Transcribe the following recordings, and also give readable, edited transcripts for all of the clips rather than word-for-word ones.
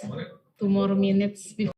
2 more minutes before.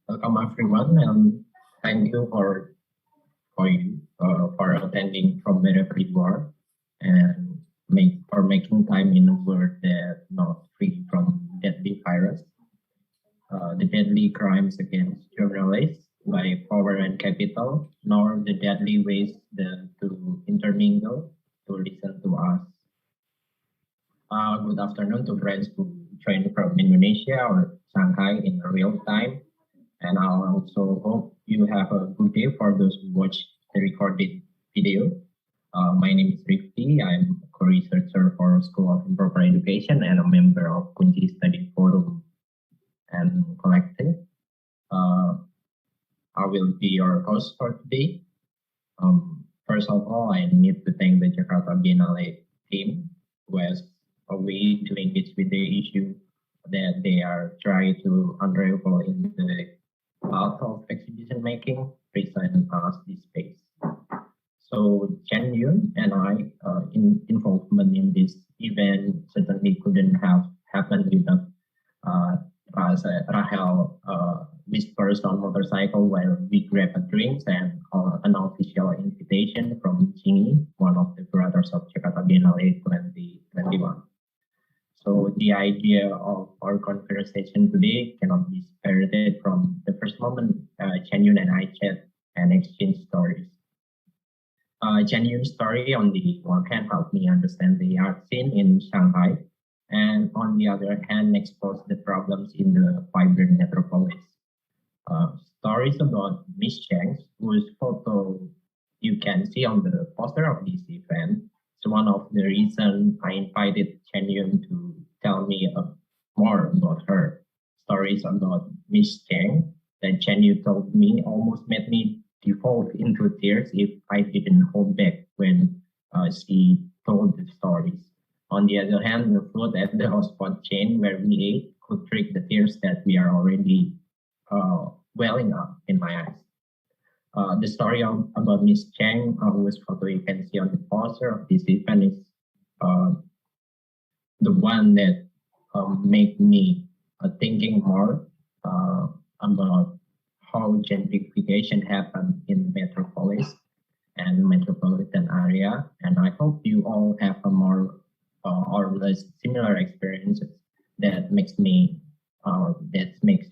Welcome everyone, and thank you for attending from wherever you are, and for making time in a world that not free from deadly virus. The deadly crimes against journalists by power and capital, nor the deadly ways to intermingle to listen to us. Good afternoon to friends who joined from Indonesia or Shanghai in real time. And I also hope you have a good day for those who watch the recorded video. My name is Rifki. I'm a co-researcher for School of Improper Education and a member of KUNCI Study Forum and Collective. I will be your host for today. First of all, I need to thank the Jakarta Biennale team who has a way to engage with the issue that they are trying to unravel in the path of exhibition making, present us this space. So Chen Yun and I involvement in this event certainly couldn't have happened without Rahel whispers on motorcycle while we grab a drinks and an official invitation from Jingy, one of the curators of Jakarta Biennale 2021. So the idea of our conversation today cannot be separated from the first moment Chen Yun and I chat and exchange stories. Chen Yun's story on the one hand helped me understand the art scene in Shanghai and on the other hand, expose the problems in the vibrant metropolis. Stories about Miss Cheng, whose photo you can see on the poster of this event. It's one of the reasons I invited Chen Yun to tell me more about her. Stories about Miss Cheng that Chen Yun told me almost made me default into tears if I didn't hold back when she told the stories. On the other hand, the food at the hotspot chain where we ate could trick the tears that we are already welling up in my eyes. The story about Miss Cheng, whose photo you can see on the poster of this event, is the one that made me thinking more about how gentrification happened in metropolis and metropolitan area. And I hope you all have a more or less similar experiences that makes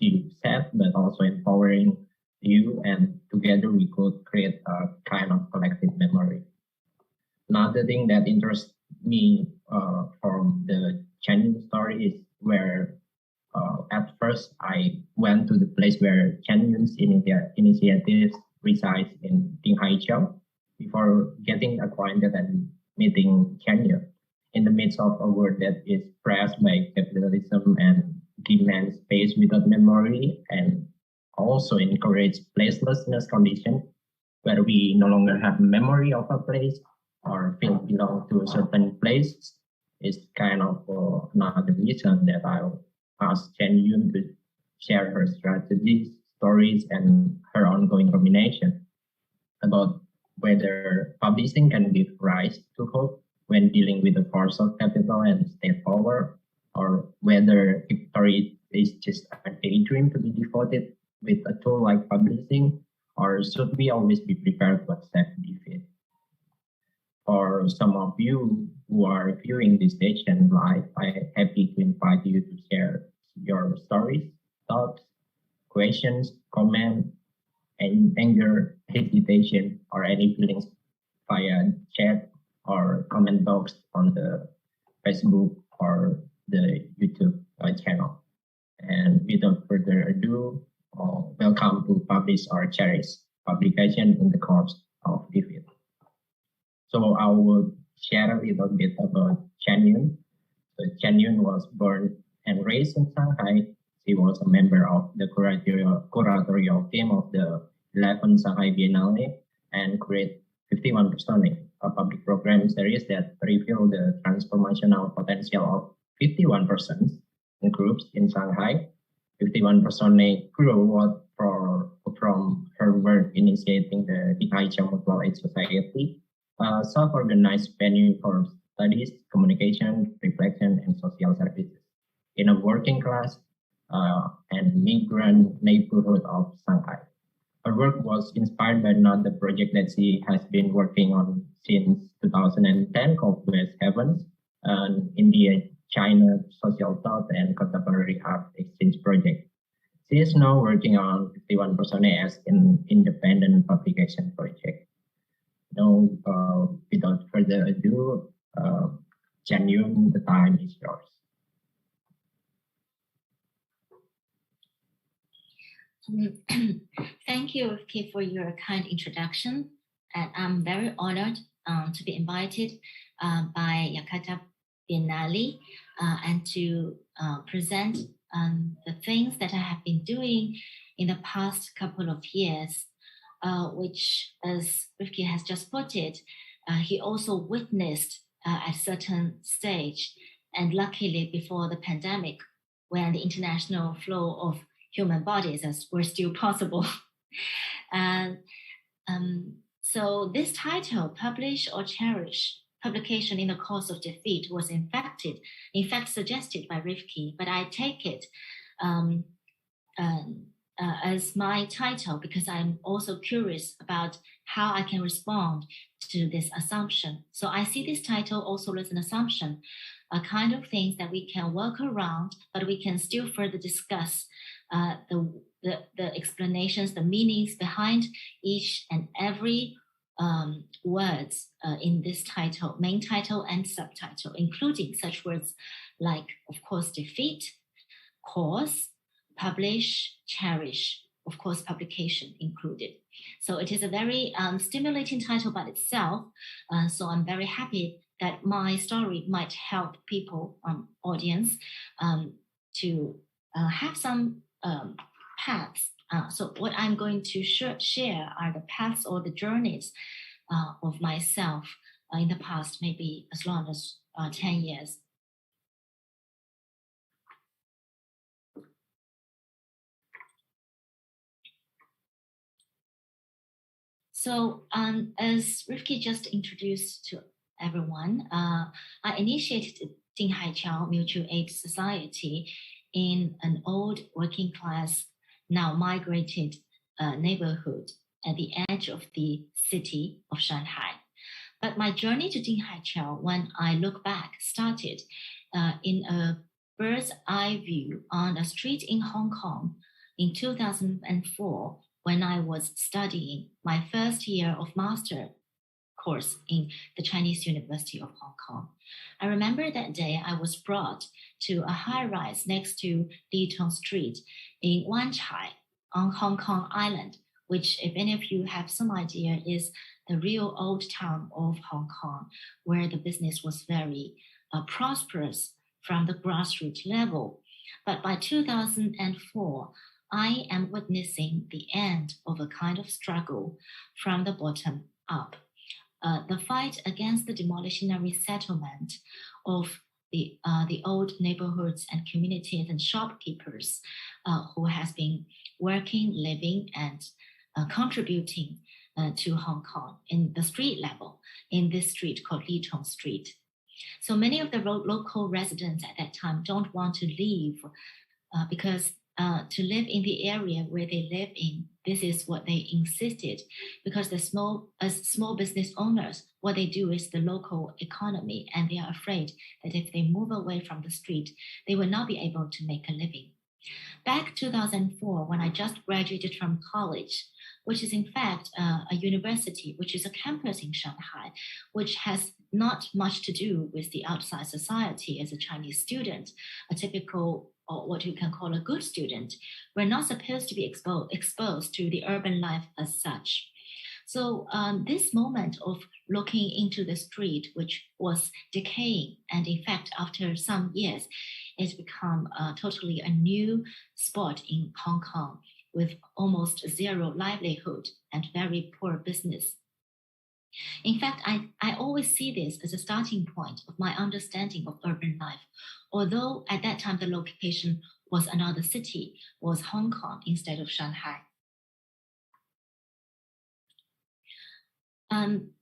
you sad, but also empowering you, and together we could create a kind of collective memory. Another thing that interests me from the Chen Yun story is where at first I went to the place where Chen Yun's initiatives resides in Dinghaiqiao before getting acquainted and meeting Chen Yun. In the midst of a world that is pressed by capitalism and demands space without memory, and also encourage placelessness condition where we no longer have memory of a place or feel belong to a certain place, is kind of another reason that I'll ask Chen Yun to share her strategies, stories, and her ongoing rumination about whether publishing can give rise to hope when dealing with the force of capital and state power, or whether victory is just a daydream to be devoted with a tool like publishing, or should we always be prepared to accept defeat? For some of you who are viewing this station live, I'm happy to invite you to share your stories, thoughts, questions, comments, and anger, hesitation, or any feelings via chat or comment box on the Facebook or the YouTube channel. And without further ado, welcome to Publish or Cherish, publication in the course of defeat. So I will share a little bit about Chen Yun. So Chen Yun was born and raised in Shanghai. She was a member of the curatorial team of the 11th Shanghai Biennale and created 51 Personae, a public program series that revealed the transformational potential of 51 persons and groups in Shanghai. 51 Personae grew out from her work initiating the Dinghaqiao Mutual Aid Society, a self-organized venue for studies, communication, reflection, and social services in a working class and migrant neighborhood of Shanghai. Her work was inspired by another project that she has been working on since 2010 called West Heavens, an India-China social thought and contemporary art exchange project. She is now working on 51 Personae as an independent publication project. Now, without further ado, Chen Yun, the time is yours. Thank you, Rifki, for your kind introduction. And I'm very honored to be invited by Jakarta Biennale and to present the things that I have been doing in the past couple of years, which, as Rifki has just put it, he also witnessed at a certain stage, and luckily before the pandemic, when the international flow of human bodies were still possible. So this title, Publish or Cherish, publication in the course of defeat, was in fact suggested by Rifki, but I take it as my title because I'm also curious about how I can respond to this assumption. So I see this title also as an assumption, a kind of things that we can work around, but we can still further discuss the explanations, the meanings behind each and every words in this title, main title and subtitle, including such words like, of course, defeat, cause, publish, cherish, of course, publication included. So it is a very stimulating title by itself. So I'm very happy that my story might help people, audience, to have some paths. So what I'm going to share are the paths or the journeys of myself in the past, maybe as long as 10 years. So as Rifki just introduced to everyone, I initiated Dinghaiqiao Mutual Aid Society in an old working class, now migrated neighborhood at the edge of the city of Shanghai. But my journey to Dinghaiqiao, when I look back, started in a bird's eye view on a street in Hong Kong in 2004, when I was studying my first year of master course in the Chinese University of Hong Kong. I remember that day I was brought to a high-rise next to Litong Street in Wan Chai on Hong Kong Island, which, if any of you have some idea, is the real old town of Hong Kong, where the business was very prosperous from the grassroots level. But by 2004, I am witnessing the end of a kind of struggle from the bottom up. The fight against the demolitionary settlement of the old neighborhoods and communities and shopkeepers who has been working, living, and contributing to Hong Kong in the street level, in this street called Litong Street. So many of the local residents at that time don't want to leave because to live in the area where they live in, this is what they insisted, because as small business owners, what they do is the local economy, and they are afraid that if they move away from the street, they will not be able to make a living. Back 2004, when I just graduated from college, which is in fact a university, which is a campus in Shanghai, which has not much to do with the outside society as a Chinese student, a typical, or what you can call a good student. We're not supposed to be exposed to the urban life as such. So this moment of looking into the street, which was decaying, and in fact, after some years, it's become totally a new spot in Hong Kong with almost zero livelihood and very poor business. In fact, I always see this as a starting point of my understanding of urban life. Although at that time the location was another city, was Hong Kong instead of Shanghai.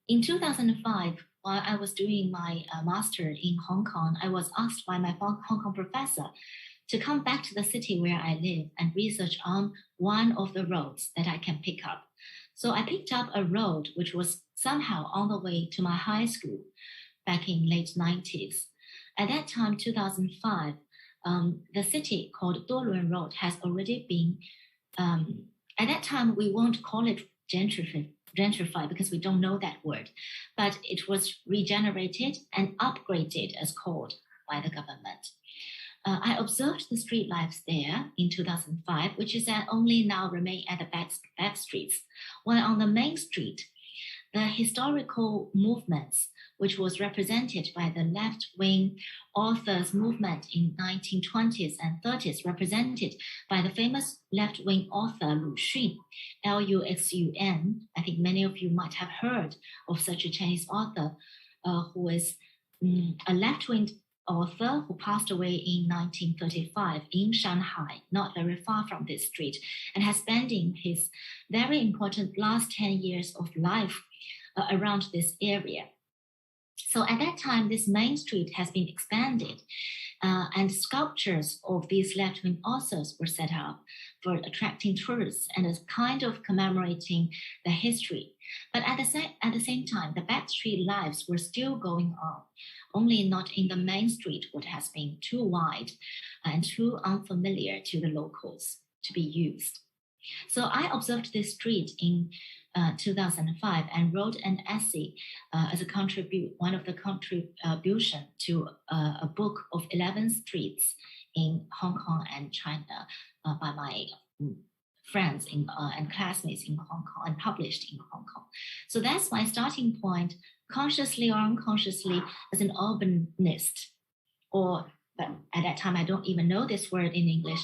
In 2005, while I was doing my master in Hong Kong, I was asked by my Hong Kong professor to come back to the city where I live and research on one of the roads that I can pick up. So I picked up a road which was somehow on the way to my high school back in late 90s. At that time, 2005, the city called Doluan Road has already been, at that time, we won't call it gentrified because we don't know that word, but it was regenerated and upgraded as called by the government. I observed the street lives there in 2005, which is that only now remain at the back streets, while on the main street, the historical movements, which was represented by the left-wing authors movement in 1920s and 30s, represented by the famous left-wing author Lu Xun, Luxun. I think many of you might have heard of such a Chinese author who is a left-wing author who passed away in 1935 in Shanghai, not very far from this street, and has spending his very important last 10 years of life around this area. So at that time, this main street has been expanded and sculptures of these left-wing authors were set up for attracting tourists and as kind of commemorating the history. But at the same time, the back street lives were still going on, only not in the main street, which has been too wide and too unfamiliar to the locals to be used. So I observed this street in 2005 and wrote an essay as one of the contribution to a book of 11 streets in Hong Kong and China by my friends and classmates in Hong Kong and published in Hong Kong. So that's my starting point, consciously or unconsciously, as an urbanist, but at that time I don't even know this word in English,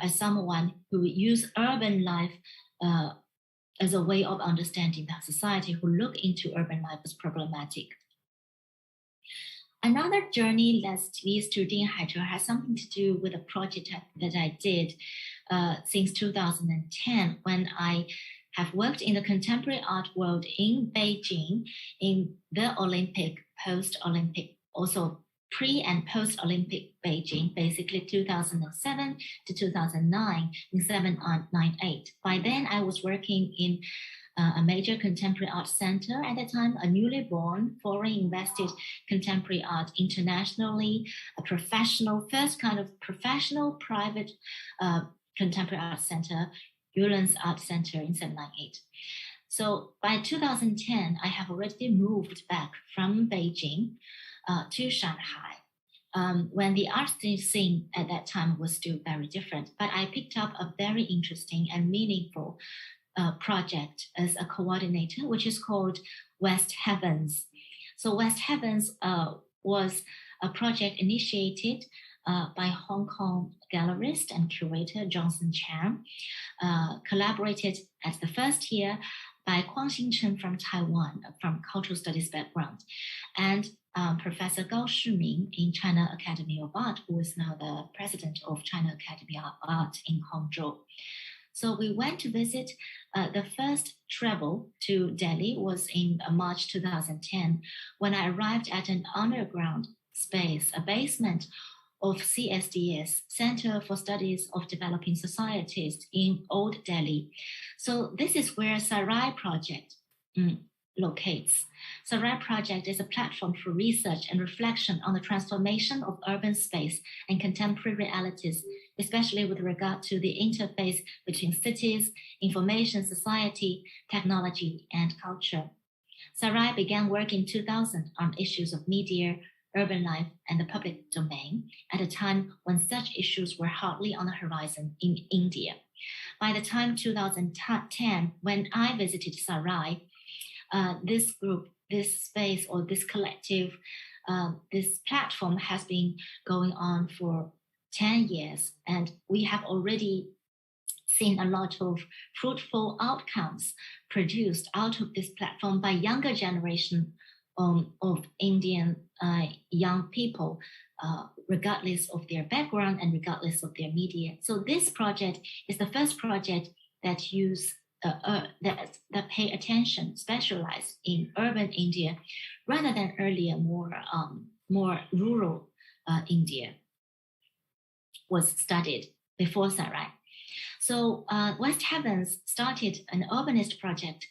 as someone who used urban life as a way of understanding the society, who look into urban life as problematic. Another journey that leads to Dinghaiqiao has something to do with a project that I did since 2010, when I have worked in the contemporary art world in Beijing, in the Olympic, post-Olympic, also pre and post-Olympic Beijing, basically 2007 to 2009 in 798. By then, I was working in a major contemporary art center at the time, a newly born, foreign invested contemporary art internationally, a professional, first kind of professional private contemporary art center, Yulan's Art Center in 798. So by 2010, I have already moved back from Beijing to Shanghai, when the art scene at that time was still very different. But I picked up a very interesting and meaningful project as a coordinator, which is called West Heavens. So West Heavens was a project initiated by Hong Kong gallerist and curator Johnson Chan, collaborated as the first year by Guangxin Chen from Taiwan, from cultural studies background, and Professor Gao Shiming in China Academy of Art, who is now the president of China Academy of Art in Hangzhou. So we went to visit. The first travel to Delhi was in March 2010, when I arrived at an underground space, a basement of CSDS, Center for Studies of Developing Societies in Old Delhi. So this is where Sarai Project locates. Sarai Project is a platform for research and reflection on the transformation of urban space and contemporary realities, especially with regard to the interface between cities, information society, technology, and culture. Sarai began work in 2000 on issues of media, urban life, and the public domain at a time when such issues were hardly on the horizon in India. By the time 2010, when I visited Sarai, this group, this space, or this collective, this platform has been going on for 10 years, and we have already seen a lot of fruitful outcomes produced out of this platform by younger generation of Indian young people, regardless of their background and regardless of their media. So this project is the first project that that pay attention, specialize in urban India, rather than earlier more rural India was studied before Sarai. So West Heavens started an urbanist project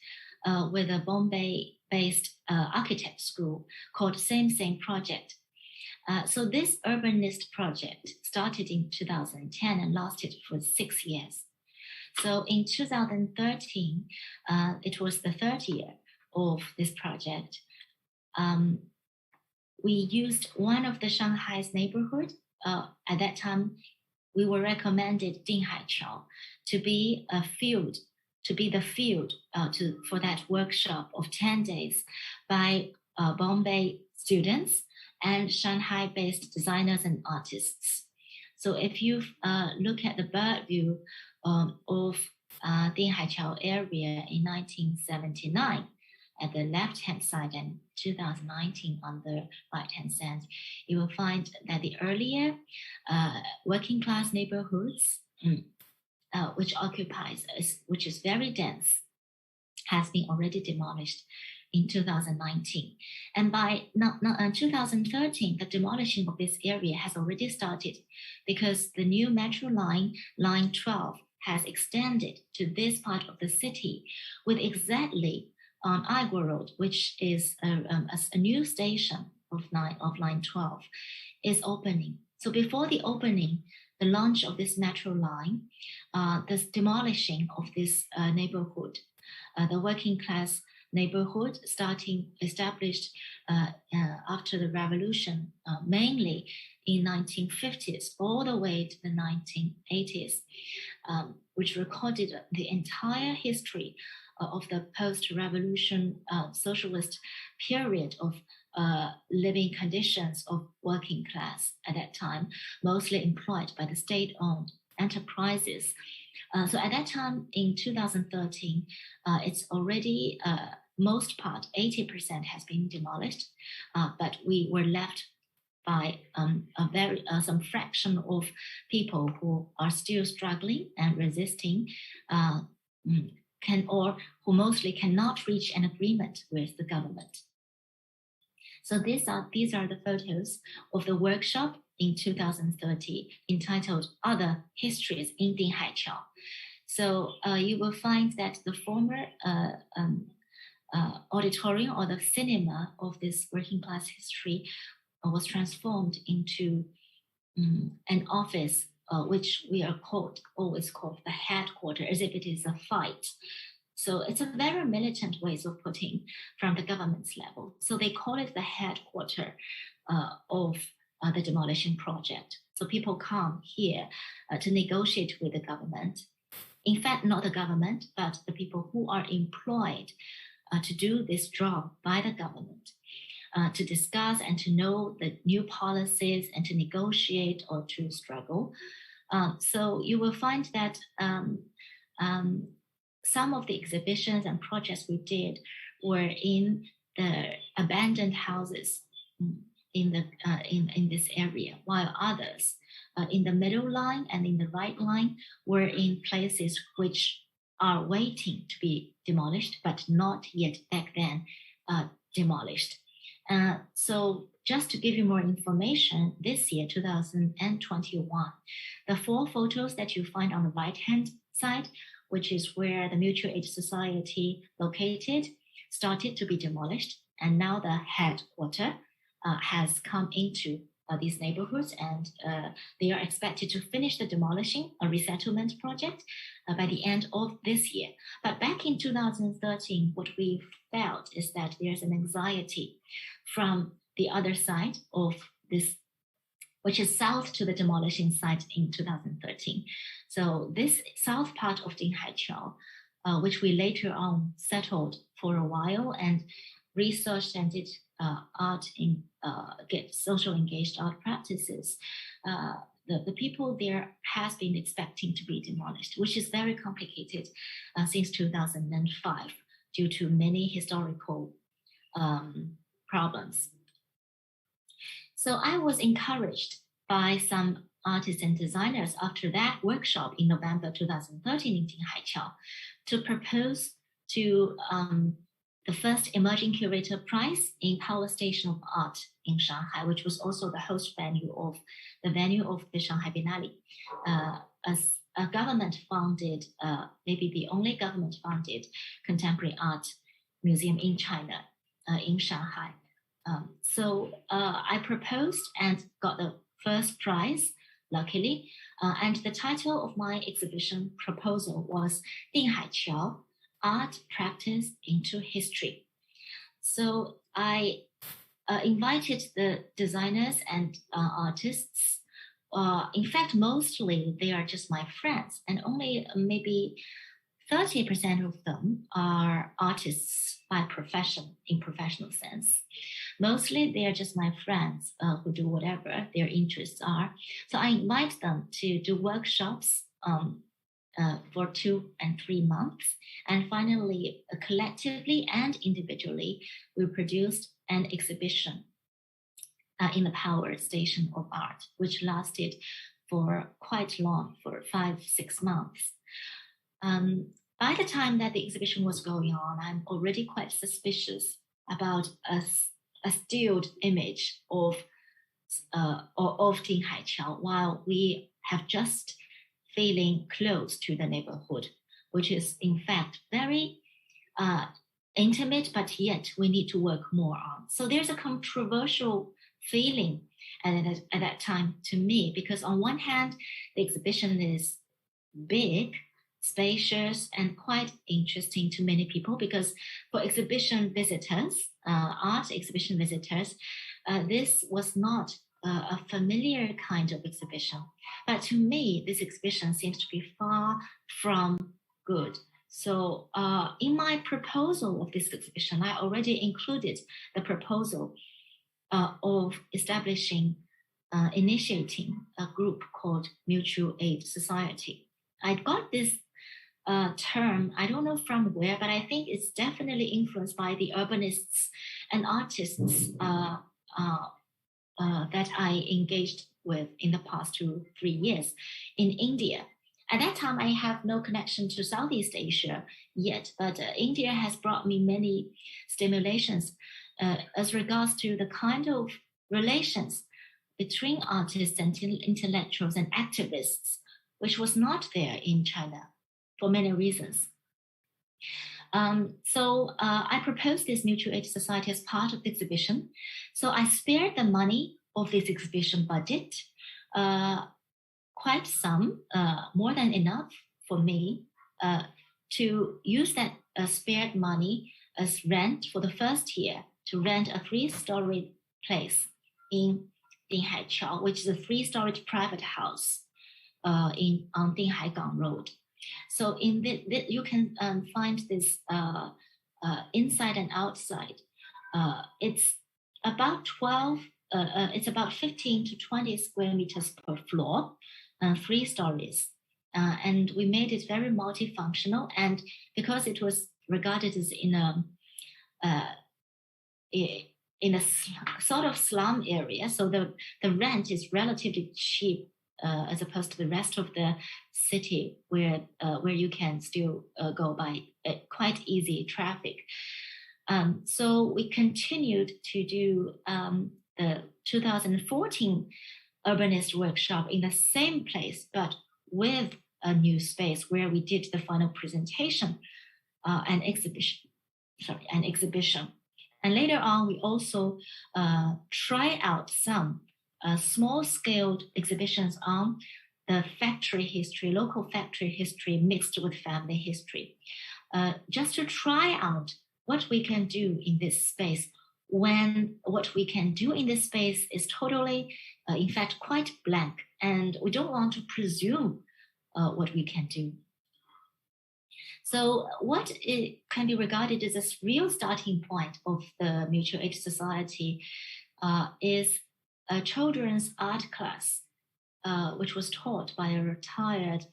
with a Bombay-based architect school called Same Project. So this urbanist project started in 2010 and lasted for 6 years. So in 2013, it was the third year of this project. We used one of the Shanghai's neighborhood. At that time, we were recommended Dinghaiqiao to be a field, to be the field for that workshop of 10 days by Bombay students and Shanghai-based designers and artists. So if you look at the bird view of Dinghaiqiao area in 1979 at the left-hand side and 2019 on the right-hand side, you will find that the earlier working class neighborhoods, which is very dense, has been already demolished in 2019. And by 2013, the demolishing of this area has already started because the new metro line, Line 12, has extended to this part of the city with exactly on Akbar Road, which is a new station of Line 12, is opening. So before the opening, the launch of this metro line, this demolishing of this neighborhood the working class neighborhood established after the revolution, mainly in 1950s all the way to the 1980s, which recorded the entire history of the post-revolution socialist period of living conditions of working class at that time, mostly employed by the state-owned enterprises. So at that time in 2013, it's already most part, 80% has been demolished, but we were left by some fraction of people who are still struggling and resisting, or who mostly cannot reach an agreement with the government. So these are the photos of the workshop in 2030 entitled Other Histories in Dinghaiqiao. So you will find that the former auditorium or the cinema of this working class history was transformed into an office, which we are always called the headquarters, as if it is a fight. So it's a very militant ways of putting from the government's level. So they call it the headquarters of the demolition project. So people come here to negotiate with the government. In fact, not the government, but the people who are employed to do this job by the government, to discuss and to know the new policies and to negotiate or to struggle. So you will find that some of the exhibitions and projects we did were in the abandoned houses in this area, while others in the middle line and in the right line were in places which are waiting to be demolished, but not yet back then demolished. So just to give you more information, this year, 2021, the 4 photos that you find on the right-hand side, which is where the Mutual Aid Society located, started to be demolished. And now the headquarters has come into these neighborhoods, and they are expected to finish the demolishing a resettlement project by the end of this year. But back in 2013, what we felt is that there's an anxiety from the other side of this, which is south to the demolishing site in 2013. So this south part of Dinghaiqiao, which we later on settled for a while and researched and did art in get social engaged art practices, the people there has been expecting to be demolished, which is very complicated since 2005 due to many historical problems. So I was encouraged by some artists and designers after that workshop in November 2013 in Dinghaiqiao to propose to the first Emerging Curator Prize in Power Station of Art in Shanghai, which was also the host venue of the Shanghai Biennale, as a government-funded, maybe the only government-funded contemporary art museum in China, in Shanghai. So I proposed and got the first prize, luckily. And the title of my exhibition proposal was Dinghaiqiao, Art Practice into History. So I invited the designers and artists. In fact, mostly they are just my friends, and only maybe 30% of them are artists by profession, in professional sense. Mostly they are just my friends who do whatever their interests are. So I invite them to do workshops for 2 and 3 months. And finally, collectively and individually, we produced an exhibition in the Power Station of Art, which lasted for quite long, for 5-6 months. By the time that the exhibition was going on, I'm already quite suspicious about a stilled image of Dinghaiqiao, while we have just feeling close to the neighborhood, which is in fact very intimate, but yet we need to work more on. So there's a controversial feeling at that time to me, because on one hand, the exhibition is big, spacious and quite interesting to many people, because for exhibition visitors, art exhibition visitors, this was not a familiar kind of exhibition. But to me, this exhibition seems to be far from good. So in my proposal of this exhibition, I already included the proposal of initiating a group called Mutual Aid Society. I got this term, I don't know from where, but I think it's definitely influenced by the urbanists and artists that I engaged with in the past 2-3 years in India. At that time, I have no connection to Southeast Asia yet, but India has brought me many stimulations as regards to the kind of relations between artists and intellectuals and activists, which was not there in China for many reasons. So I proposed this Mutual Aid Society as part of the exhibition. So I spared the money of this exhibition budget, quite some, more than enough for me to use that spared money as rent for the first year, to rent a 3-story place in Dinghaiqiao, which is a 3-story private house on Dinghaiqiao Road. So in you can find this inside and outside. It's about 15 to 20 square meters per floor, 3 stories. And we made it very multifunctional. And because it was regarded as in a sort of slum area, so the rent is relatively cheap as opposed to the rest of the city, where you can still go by quite easy traffic. So we continued to do the 2014 urbanist workshop in the same place, but with a new space where we did the final presentation, an exhibition. And later on, we also try out some small-scale exhibitions on the factory history, local factory history mixed with family history, just to try out what we can do in this space when what we can do in this space is totally, in fact, quite blank, and we don't want to presume what we can do. So what it can be regarded as a real starting point of the Mutual Aid Society is a children's art class, which was taught by a retired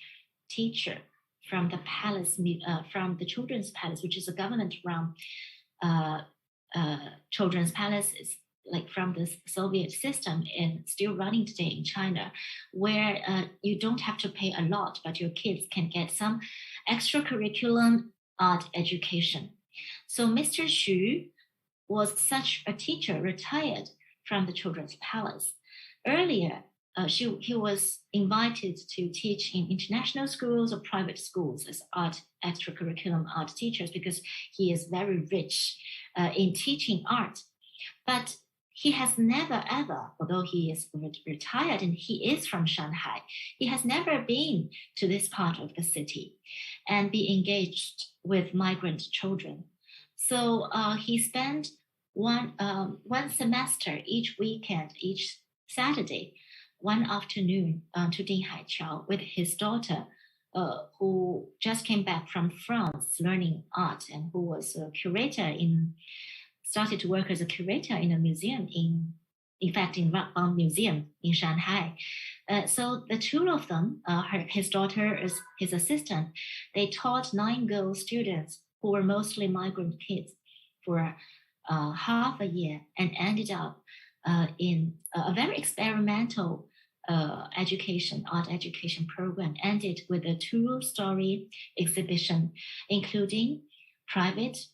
teacher from the palace, from the Children's Palace, which is a government-run children's palaces, like from the Soviet system and still running today in China, where you don't have to pay a lot, but your kids can get some extracurricular art education. So Mr. Xu was such a teacher, retired from the Children's Palace. Earlier, he was invited to teach in international schools or private schools as extracurricular art teachers, because he is very rich in teaching art. But he has never ever, although he is retired and he is from Shanghai, he has never been to this part of the city and be engaged with migrant children. So he spent one semester each weekend, each Saturday, one afternoon to Dinghaiqiao with his daughter, who just came back from France learning art and who was a curator started to work as a curator in a museum in Rifki Museum in Shanghai. So the two of them, his daughter is his assistant, they taught 9 girl students who were mostly migrant kids for half a year, and ended up in a very experimental art education program, ended with a 2-story exhibition, including private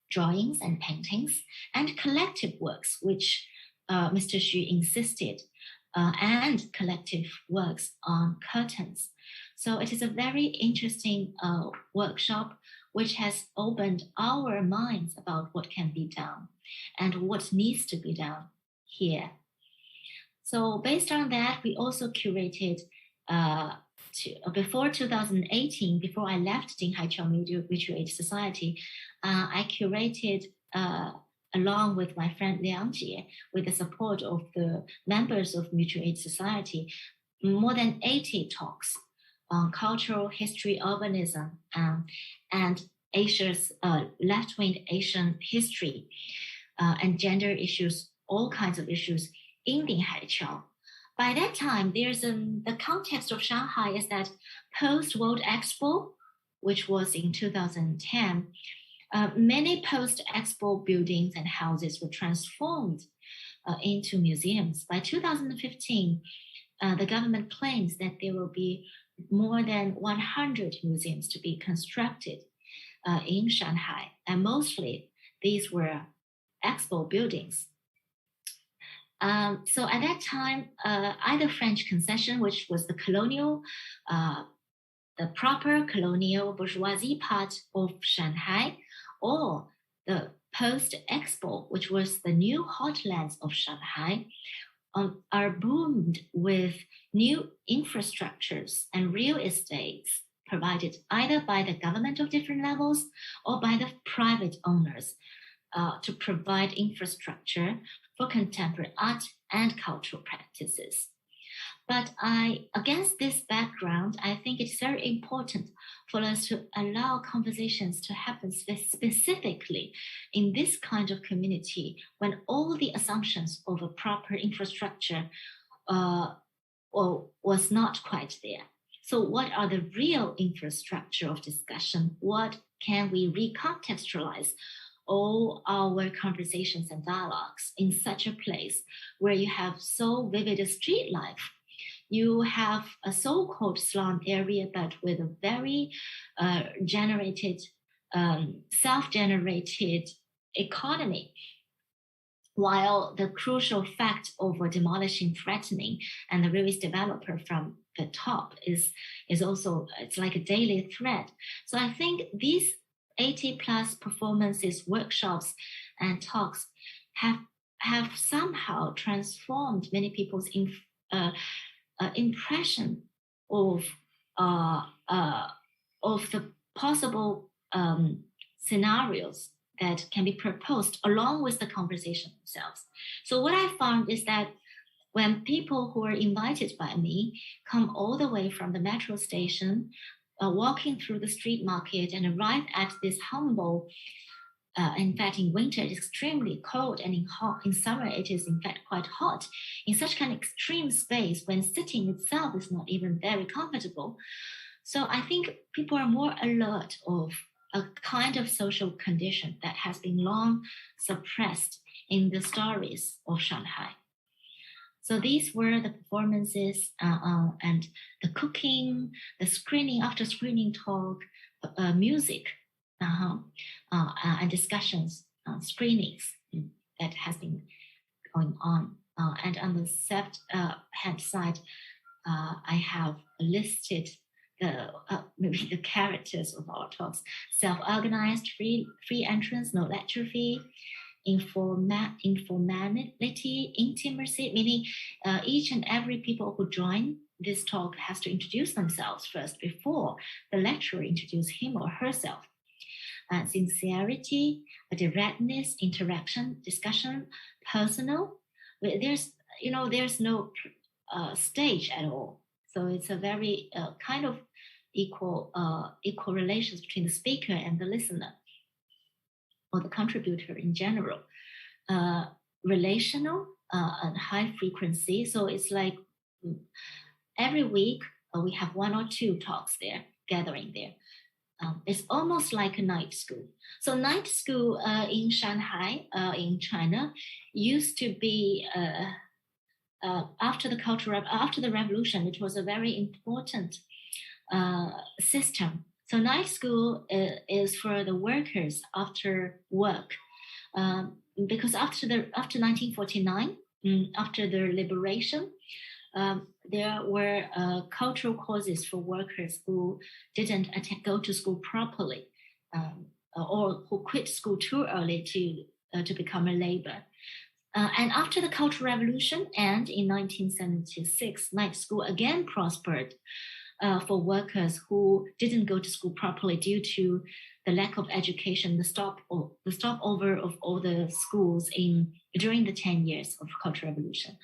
drawings and paintings and collective works, which Mr. Xu insisted, and collective works on curtains. So it is a very interesting workshop which has opened our minds about what can be done and what needs to be done here. So based on that, we also curated before 2018, before I left Dinghaiqiao Mutual Aid Society, I curated, along with my friend Liang Jie, with the support of the members of Mutual Aid Society, more than 80 talks on cultural history, urbanism, and Asia's left-wing Asian history, and gender issues, all kinds of issues in Dinghaiqiao. By that time, the context of Shanghai is that post-World Expo, which was in 2010, many post-Expo buildings and houses were transformed into museums. By 2015, the government claims that there will be more than 100 museums to be constructed in Shanghai, and mostly these were Expo buildings. So at that time, either French concession, which was the colonial, the proper colonial bourgeoisie part of Shanghai, or the post-Expo, which was the new hotlands of Shanghai, are boomed with new infrastructures and real estates provided either by the government of different levels or by the private owners to provide infrastructure for contemporary art and cultural practices. But against this background, I think it's very important for us to allow conversations to happen specifically in this kind of community when all the assumptions of a proper infrastructure was not quite there. So what are the real infrastructure of discussion? What can we recontextualize all our conversations and dialogues in such a place where you have so vivid a street life? You have a so-called slum area, but with a very self-generated economy, while the crucial fact of demolishing, threatening, and the real estate developer from the top is also, it's like a daily threat. So I think these 80 plus performances, workshops, and talks have somehow transformed many people's impression of the possible scenarios that can be proposed along with the conversation themselves. So what I found is that when people who are invited by me come all the way from the metro station, walking through the street market and arrive at this humble, in fact, in winter it's extremely cold, and in summer it is in fact quite hot. In such kind of extreme space, when sitting itself is not even very comfortable. So I think people are more alert of a kind of social condition that has been long suppressed in the stories of Shanghai. So these were the performances and the cooking, the screening, after screening talk, music, and discussions, screenings that has been going on. And on the left hand side, I have listed maybe the characters of our talks: self-organized, free entrance, no lecture fee; informality, intimacy, meaning each and every people who join this talk has to introduce themselves first before the lecturer introduces him or herself. Sincerity, directness, interaction, discussion, personal. There's no stage at all. So it's a very kind of equal relations between the speaker and the listener, or the contributor in general. Relational and high frequency. So it's like every week we have one or two talks there, gathering there. It's almost like a night school. So night school in Shanghai, in China, used to be after the revolution. It was a very important system. So night school is for the workers after work, because after 1949, after the liberation, there were cultural courses for workers who didn't go to school properly, or who quit school too early to become a labor. And after the Cultural Revolution, and in 1976, night school again prospered for workers who didn't go to school properly due to the lack of education, the stopover of all the schools during the 10 years of Cultural Revolution.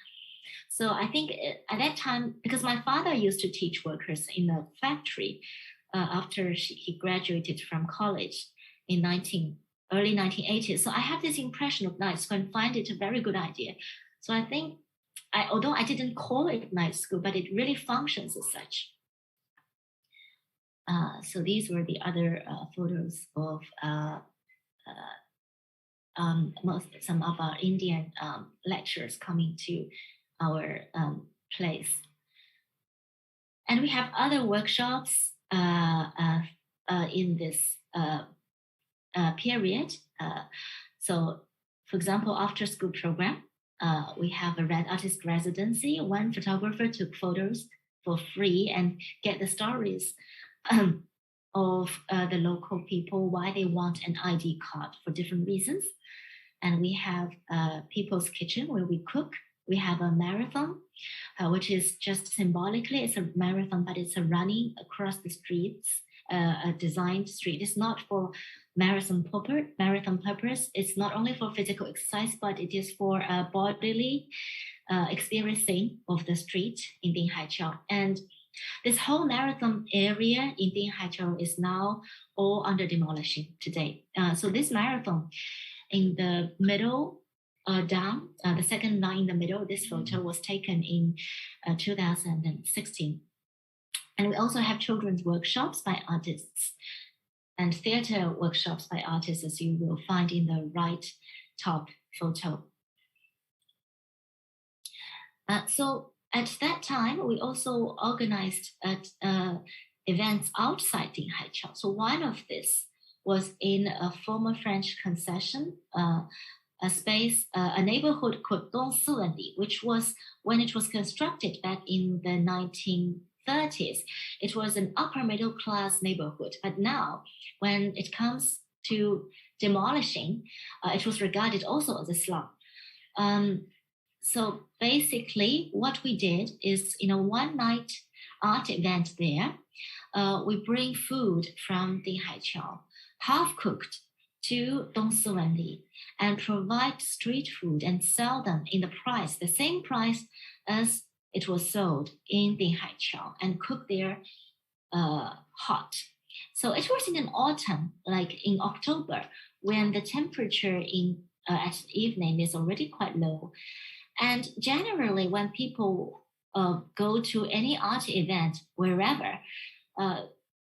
So I think at that time, because my father used to teach workers in a factory after he graduated from college in early 1980s. So I have this impression of night school and find it a very good idea. So I think, although I didn't call it night school, but it really functions as such. So these were the other photos of some of our Indian lecturers coming to our place. And we have other workshops in this period. So, for example, after school program, we have a red artist residency. One photographer took photos for free and get the stories of the local people, why they want an ID card for different reasons. And we have People's Kitchen where we cook. We have a marathon, which is just symbolically, it's a marathon, but it's a running across the streets, a designed street. It's not for marathon purpose. It's not only for physical exercise, but it is for a bodily experiencing of the street in Dinghaiqiao. And this whole marathon area in Dinghaiqiao is now all under demolition today. So this marathon in the middle, down, the second line in the middle, this photo was taken in 2016. And we also have children's workshops by artists and theater workshops by artists, as you will find in the right top photo. So at that time, we also organized events outside Dinghaiqiao. So one of this was in a former French concession, a space, a neighborhood called Dongsuwenli, which was, when it was constructed back in the 1930s, it was an upper middle class neighborhood. But now, when it comes to demolishing, it was regarded also as a slum. So basically, what we did is, in a one-night art event there, we bring food from Dinghaiqiao, half-cooked, to Dongsuwenli, and provide street food and sell them in the same price as it was sold in Dinghaiqiao, and cook there hot. So it was in an autumn, like in October, when the temperature at evening is already quite low. And generally, when people go to any art event, wherever,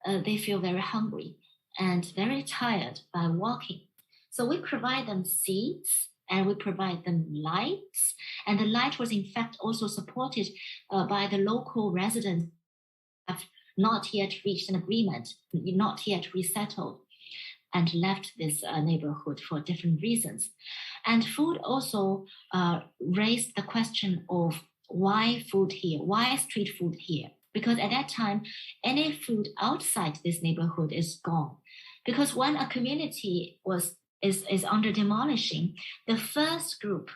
they feel very hungry and very tired by walking. So we provide them seats and we provide them lights. And the light was in fact also supported by the local residents who have not yet reached an agreement, not yet resettled, and left this neighborhood for different reasons. And food also raised the question of why food here? Why street food here? Because at that time, any food outside this neighborhood is gone. Because when a community is under demolishing, the first group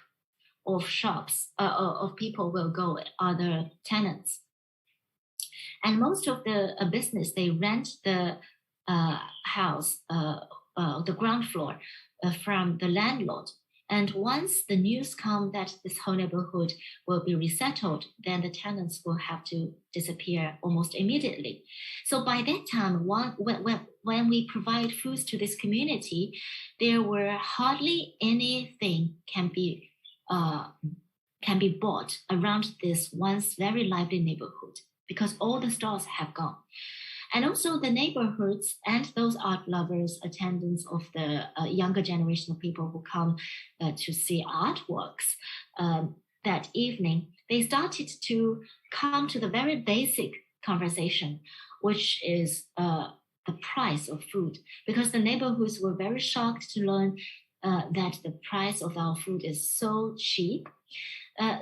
of shops, of people will go are the tenants. And most of the business, they rent the house, the ground floor from the landlord. And once the news comes that this whole neighborhood will be resettled, then the tenants will have to disappear almost immediately. So by that time, when we provide foods to this community, there were hardly anything can be bought around this once very lively neighborhood, because all the stores have gone. And also the neighborhoods and those art lovers, attendants of the younger generation of people who come to see artworks that evening, they started to come to the very basic conversation, which is the price of food. Because the neighborhoods were very shocked to learn that the price of our food is so cheap.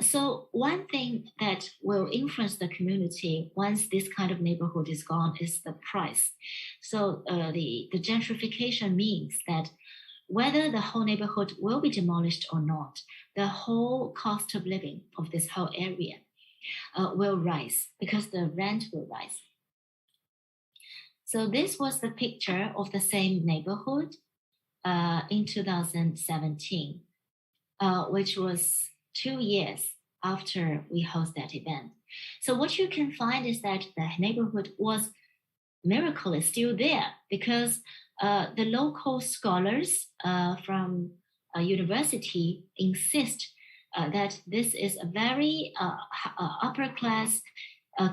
So one thing that will influence the community once this kind of neighborhood is gone is the price. So the gentrification means that whether the whole neighborhood will be demolished or not, the whole cost of living of this whole area will rise because the rent will rise. So this was the picture of the same neighborhood in 2017, which was 2 years after we host that event. So what you can find is that the neighborhood was miraculously still there, because the local scholars from a university insist that this is a very upper class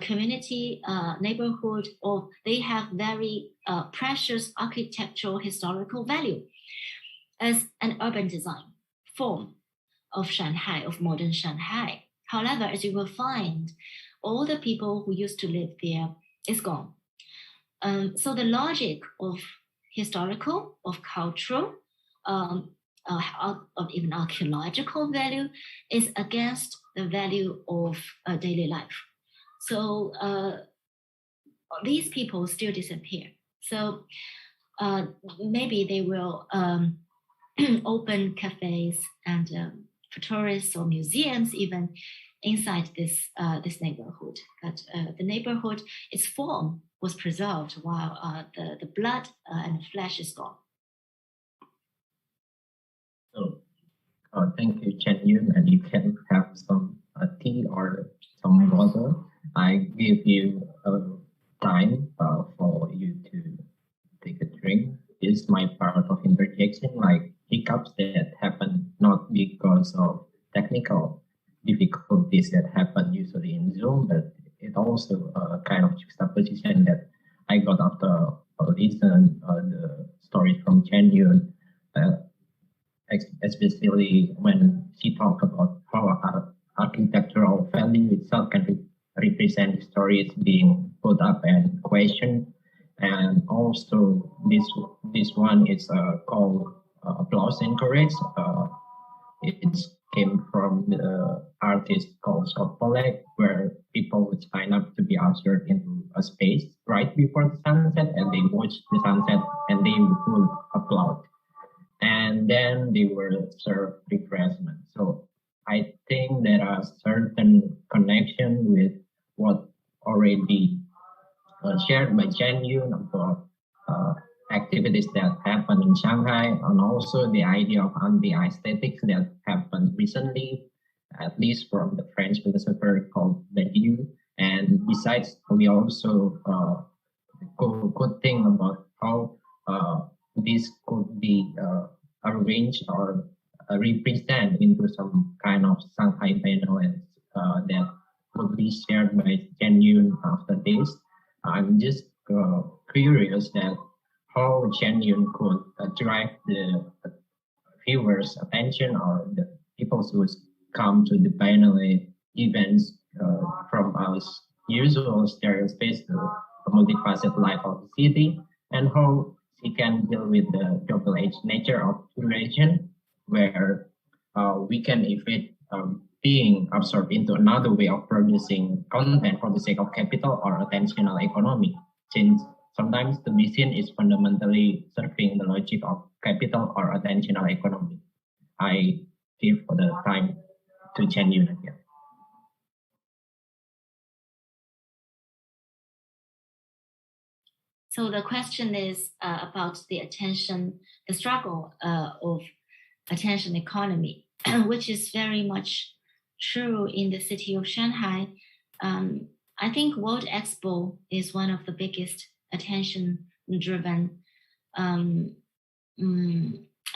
community neighborhood, or they have very precious architectural historical value as an urban design form of Shanghai, of modern Shanghai. However, as you will find, all the people who used to live there is gone. So the logic of historical, of cultural, of even archaeological value is against the value of daily life. So these people still disappear. So maybe they will open cafes and for tourists or museums even inside this neighborhood. But the neighborhood, its form was preserved while the blood and flesh is gone. So, thank you, Chen Yun, and you can have some tea or some water. I give you time for you to take a drink. This is my part of interjection, like hiccups that happen not because of technical difficulties that happen usually in Zoom, but it also a kind of juxtaposition that I got after listening the stories from Chen Yun, especially when she talked about how architectural value itself can represent stories being put up and questioned. And also this one is called Applause and Courage. It came from the artist called Scott Pollack, where people would sign up to be ushered into a space right before the sunset, and they watch the sunset and they would applaud. And then they were served refreshment. So I think there are certain connection with what already shared by Chen Yun about activities that happen in Shanghai, and also the idea of anti-aesthetics that happened recently, at least from the French philosopher called Badiou. And besides, we also could think about how this could be arranged or represent into some kind of Shanghai Biennale that would be shared by Chen Yun after this. I'm just curious that how Chen Yun could drive the viewers' attention or the people who come to the Biennale events from us usual stereo space to a multifaceted life of the city, and how she can deal with the double-edged nature of curation, where we can evade being absorbed into another way of producing content for the sake of capital or attentional economy, since sometimes the mission is fundamentally serving the logic of capital or attentional economy. I give for the time to Chen Yun again. So the question is about the struggle of attention economy, which is very much true in the city of Shanghai. I think World Expo is one of the biggest attention-driven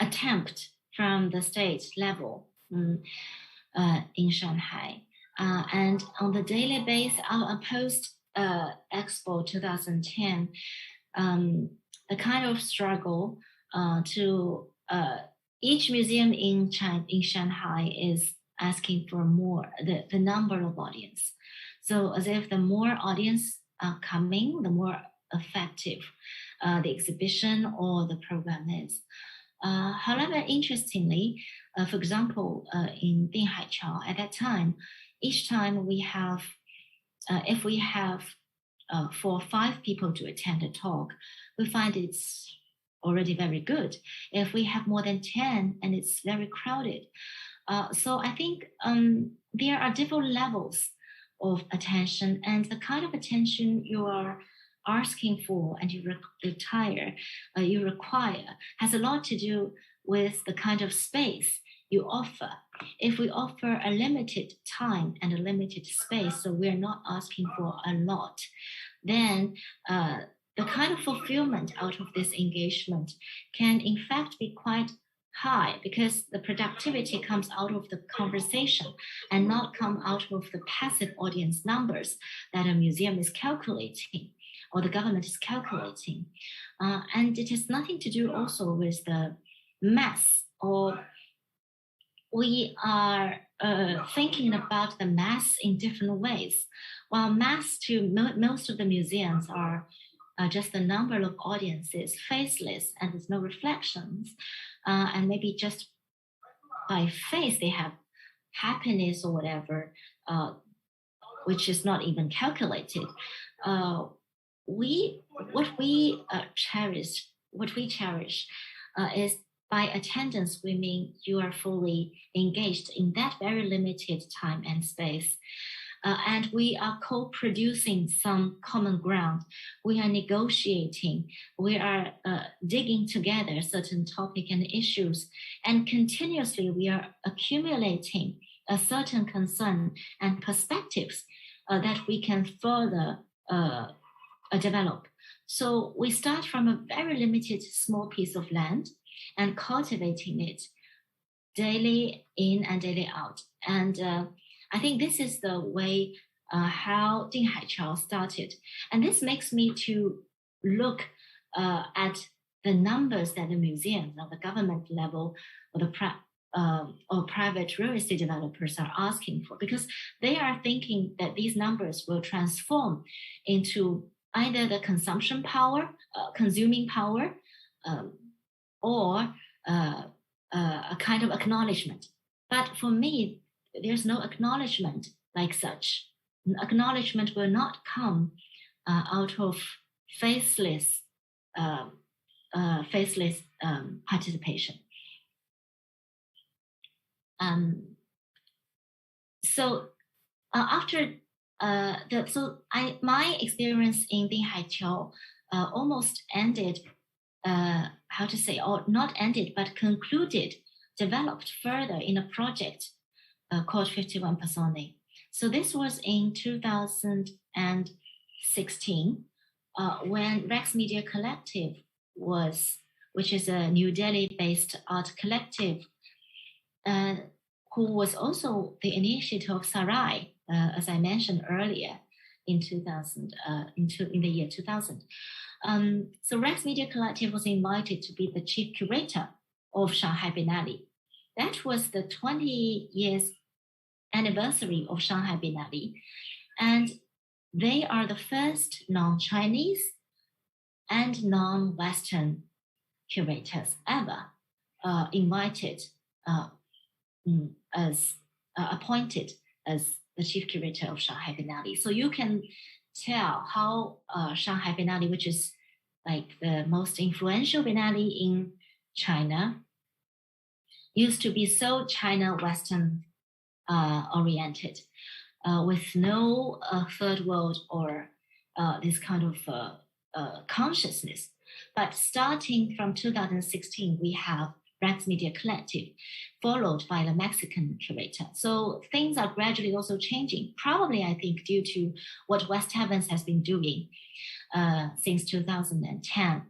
attempt from the state level in Shanghai. And on the daily basis, post Expo 2010, the kind of struggle to each museum in Shanghai is asking for more, the number of audience. So as if the more audience are coming, the more effective the exhibition or the program is. However, interestingly, for example, in Dinghaiqiao at that time, each time we have, if we have 4 or 5 people to attend a talk, we find it's already very good. If we have more than 10 and it's very crowded. So I think there are different levels of attention, and the kind of attention you are asking for and you require has a lot to do with the kind of space you offer. If we offer a limited time and a limited space, so we're not asking for a lot, then the kind of fulfillment out of this engagement can in fact be quite high, because the productivity comes out of the conversation and not come out of the passive audience numbers that a museum is calculating or the government is calculating. And it has nothing to do also with the mass, or we are thinking about the mass in different ways. While mass to most of the museums are just the number of audiences, faceless, and there's no reflections, and maybe just by face they have happiness or whatever, which is not even calculated. What we cherish is by attendance, we mean you are fully engaged in that very limited time and space. And we are co-producing some common ground. We are negotiating. We are digging together certain topic and issues. And continuously, we are accumulating a certain concern and perspectives that we can further develop. So we start from a very limited small piece of land and cultivating it daily in and daily out. And I think this is the way how Dinghaiqiao started. And this makes me to look at the numbers that the museums or the government level or the or private real estate developers are asking for, because they are thinking that these numbers will transform into either the consumption power, consuming power, or a kind of acknowledgement. But for me, there's no acknowledgement like such. Acknowledgement will not come out of faceless participation. My experience in Dinghaiqiao almost ended, or not ended, but concluded, developed further in a project called 51 Personae. So this was in 2016 when Rex Media Collective which is a New Delhi-based art collective, who was also the initiator of Sarai, as I mentioned earlier, in the year 2000. So Rex Media Collective was invited to be the chief curator of Shanghai Biennale. That was the 20 years anniversary of Shanghai Biennale. And they are the first non-Chinese and non-Western curators ever invited appointed as the chief curator of Shanghai Biennale. So you can tell how Shanghai Biennale, which is like the most influential Biennale in China, used to be so China Western oriented, with no third world or this kind of consciousness. But starting from 2016, we have Rex Media Collective, followed by the Mexican curator. So things are gradually also changing, probably I think due to what West Heavens has been doing since 2010.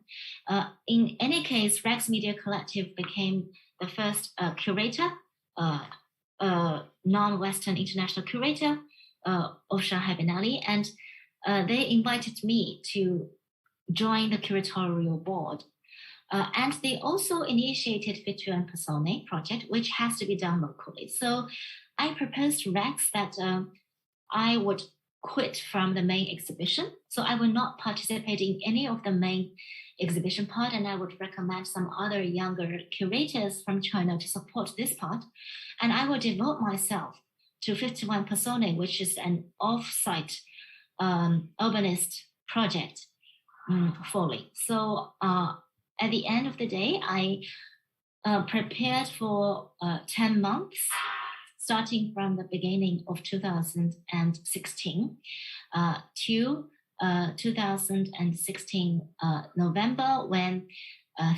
In any case, Rex Media Collective became the first curator, non-Western international curator of Shanghai Biennale, and they invited me to join the curatorial board. And they also initiated 51 Personae project, which has to be done locally. So I proposed to Rex that I would quit from the main exhibition. So I will not participate in any of the main exhibition part, and I would recommend some other younger curators from China to support this part. And I will devote myself to 51 Personae, which is an off-site urbanist project fully. So at the end of the day, I prepared for 10 months, starting from the beginning of 2016, to 2016 November, when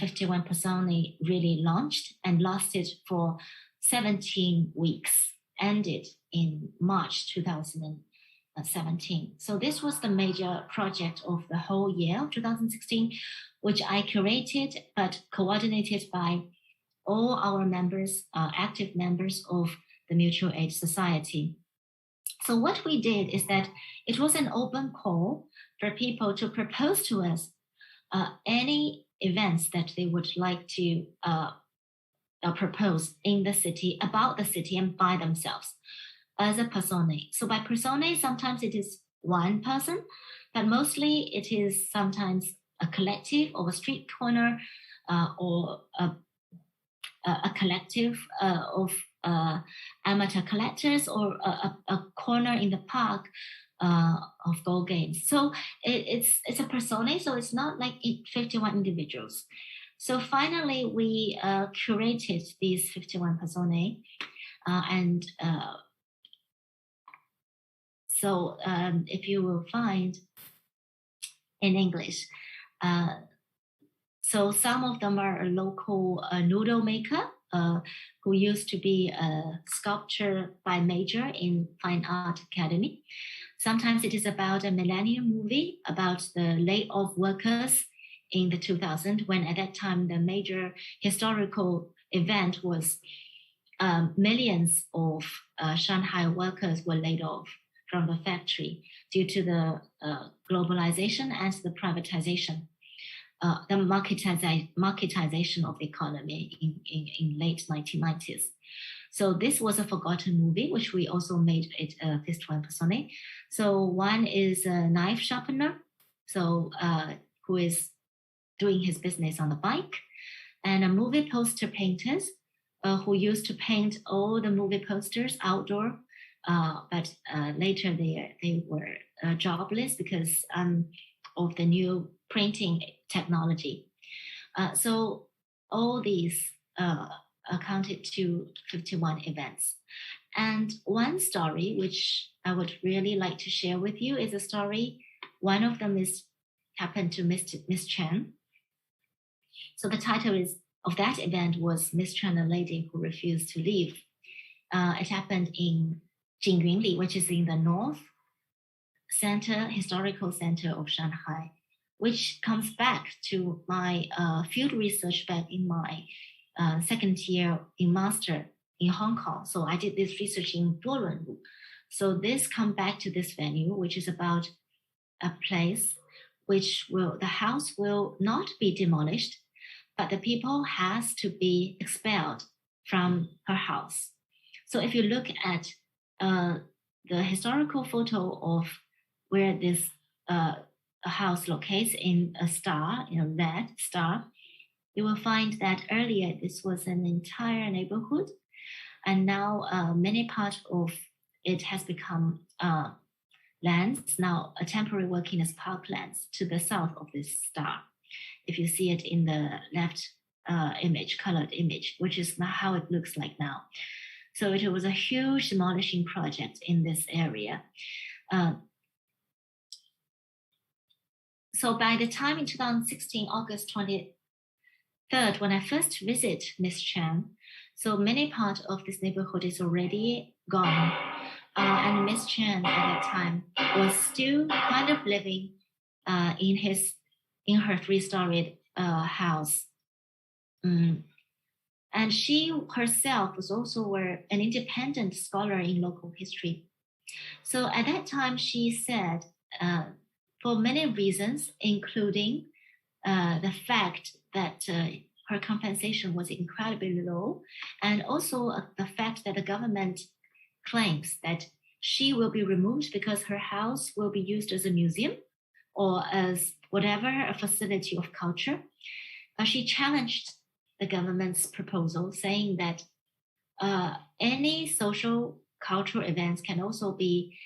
51 Personae really launched and lasted for 17 weeks, ended in March 2017. So this was the major project of the whole year of 2016, which I curated but coordinated by all our members, active members of the Mutual Aid Society. So what we did is that it was an open call for people to propose to us any events that they would like to propose in the city, about the city, and by themselves as a personae. So by personae, sometimes it is one person, but mostly it is sometimes a collective or a street corner or a collective of amateur collectors, or a corner in the park of Go games. So it's a personae, so it's not like 51 individuals. So finally, we curated these 51 personae, and so if you will find in English, so some of them are a local noodle maker who used to be a sculptor by major in Fine Art Academy. Sometimes it is about a millennium movie about the laid-off workers in the 2000s, when at that time the major historical event was millions of Shanghai workers were laid off from the factory due to the globalization and the privatization, the marketization of the economy in late 1990s. So this was a forgotten movie, which we also made it 51 personae. So one is a knife sharpener, so who is doing his business on the bike, and a movie poster painters who used to paint all the movie posters outdoor, but later they were jobless because of the new printing technology. So all these accounted to 51 events. And one story which I would really like to share with you is a story. One of them happened to Miss Chen. So the title of that event was Miss Chen, a lady who refused to leave. It happened in Jingyunli, which is in the north historical center of Shanghai, which comes back to my field research back in my second year in master in Hong Kong. So I did this research in Duolunlu. So this comes back to this venue, which is about a place which the house will not be demolished, but the people has to be expelled from her house. So if you look at the historical photo of where this house locates in a star, in a red star, you will find that earlier this was an entire neighborhood, and now many parts of it has become lands, now a temporary working as parklands to the south of this star. If you see it in the left image, colored image, which is how it looks like now. So it was a huge demolishing project in this area. So by the time in 2016, August 23rd, when I first visit Miss Chen, so many part of this neighborhood is already gone. And Miss Chen at that time was still kind of living in her three-storied house. And she herself was also an independent scholar in local history. So at that time, she said, for many reasons, including the fact that her compensation was incredibly low, and also the fact that the government claims that she will be removed because her house will be used as a museum or as whatever, a facility of culture. She challenged the government's proposal, saying that any social cultural events can also be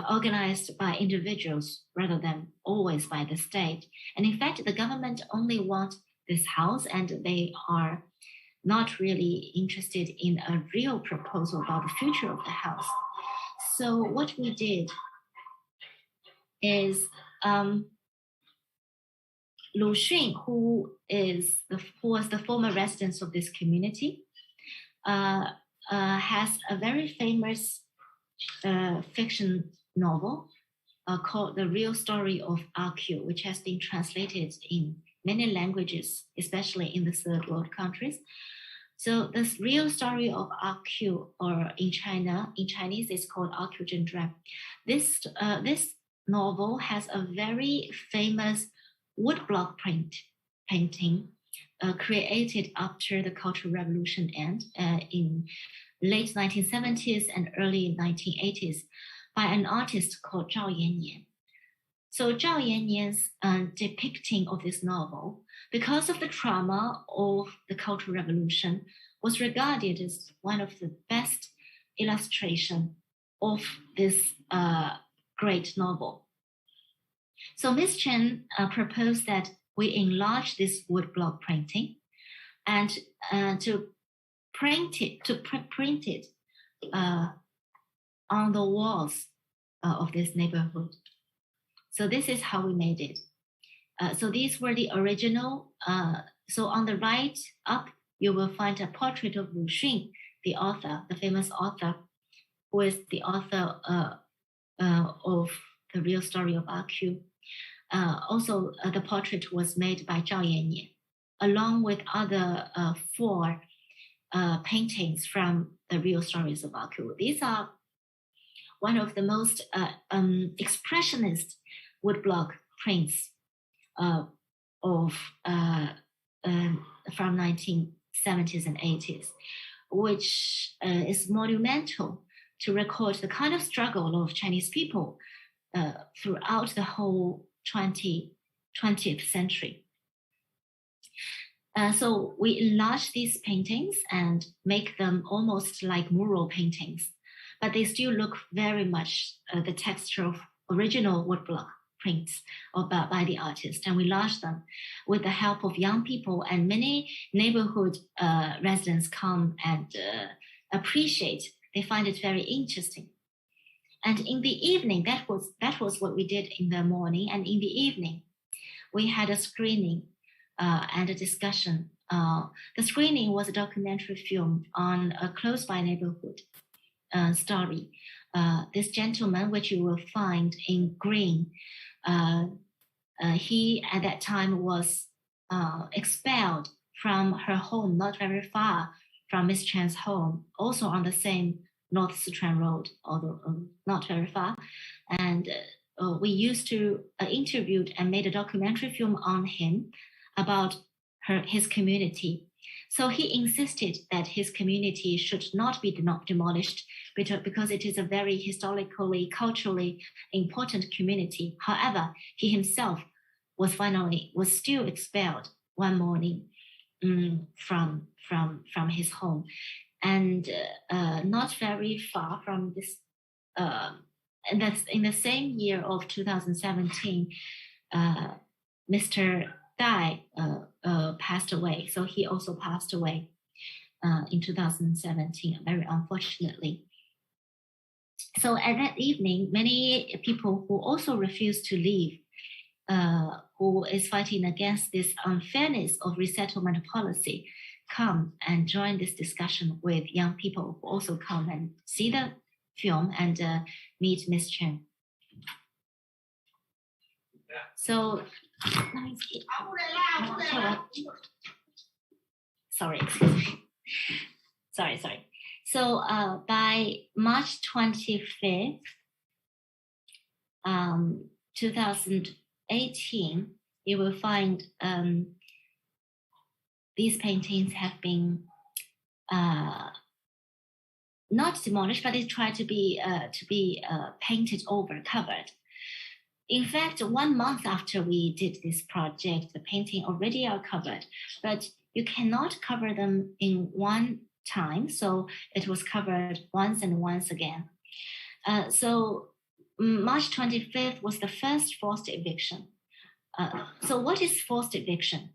organized by individuals rather than always by the state. And in fact, the government only wants this house, and they are not really interested in a real proposal about the future of the house. So what we did is Lu Xun, who was the former resident of this community, has a very famous fiction novel called The Real Story of A-usual, which has been translated in many languages, especially in the third world countries. So this real story of A-usual, or in Chinese, it's called A-usual-sterile. This novel has a very famous woodblock painting created after the Cultural Revolution end in late 1970s and early 1980s by an artist called Zhao Yanyan. So Zhao Yanyan's depicting of this novel, because of the trauma of the Cultural Revolution, was regarded as one of the best illustration of this great novel. So Ms. Chen proposed that we enlarge this woodblock painting and to print it on the walls of this neighborhood. So this is how we made it. So these were the original. So on the right up, you will find a portrait of Lu Xun, the author, the famous author, who is the author of The Real Story of A-usual. Also, the portrait was made by Zhao Yanyan, along with other 4 paintings from The Real Stories of A-usual. These are one of the most expressionist woodblock prints from 1970s and 80s, which is monumental to record the kind of struggle of Chinese people throughout the whole 20th century. So we enlarge these paintings and make them almost like mural paintings, but they still look very much the texture of original woodblock prints by the artist. And we enlarge them with the help of young people, and many neighborhood residents come and appreciate. They find it very interesting. And in the evening, that was what we did in the morning. And in the evening, we had a screening and a discussion. The screening was a documentary film on a close by neighborhood story. This gentleman, which you will find in green, he at that time was expelled from her home, not very far from Miss Chen's home, also on the same North Sichuan Road, although not very far. And we used to interviewed and made a documentary film on him about his community. So he insisted that his community should not be demolished because it is a very historically, culturally important community. However, he himself was still expelled one morning from his home. And not very far from this, and that's in the same year of 2017, Mr. Dai passed away. So he also passed away in 2017, very unfortunately. So at that evening, many people who also refused to leave, who is fighting against this unfairness of resettlement policy, come and join this discussion with young people who also come and see the film and meet Ms. Chen. So, sorry. So by March 25th, 2018, you will find these paintings have been not demolished, but they try to be painted over, covered. In fact, 1 month after we did this project, the painting already are covered, but you cannot cover them in one time. So it was covered once and once again. So March 25th was the first forced eviction. So what is forced eviction?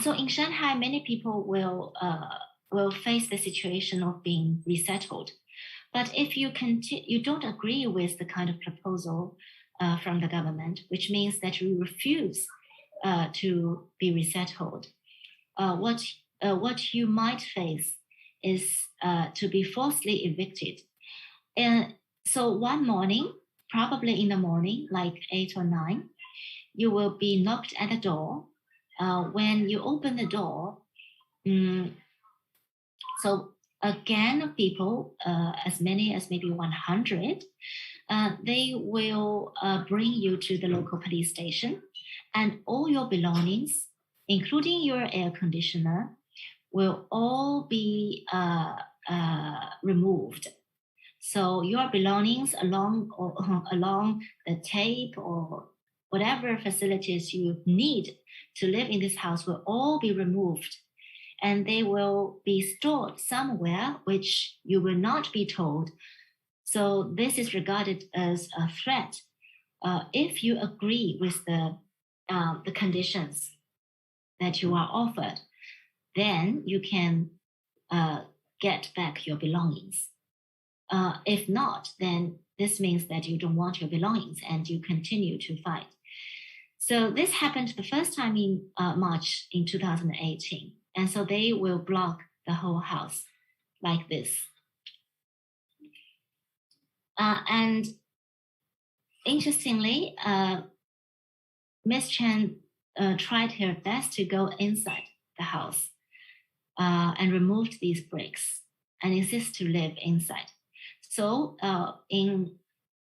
So in Shanghai, many people will face the situation of being resettled. But if you don't agree with the kind of proposal from the government, which means that you refuse to be resettled, what you might face is to be falsely evicted. And so one morning, probably in the morning, like 8 or 9, you will be knocked at the door. When you open the door, so a gang of people, as many as maybe 100, they will bring you to the local police station, and all your belongings, including your air conditioner, will all be removed. So your belongings along the tape or whatever facilities you need to live in this house will all be removed, and they will be stored somewhere which you will not be told. So this is regarded as a threat. If you agree with the conditions that you are offered, then you can get back your belongings. If not, then this means that you don't want your belongings and you continue to fight. So this happened the first time in March in 2018. And so they will block the whole house like this. And interestingly, Miss Chen tried her best to go inside the house and removed these bricks and insist to live inside. So in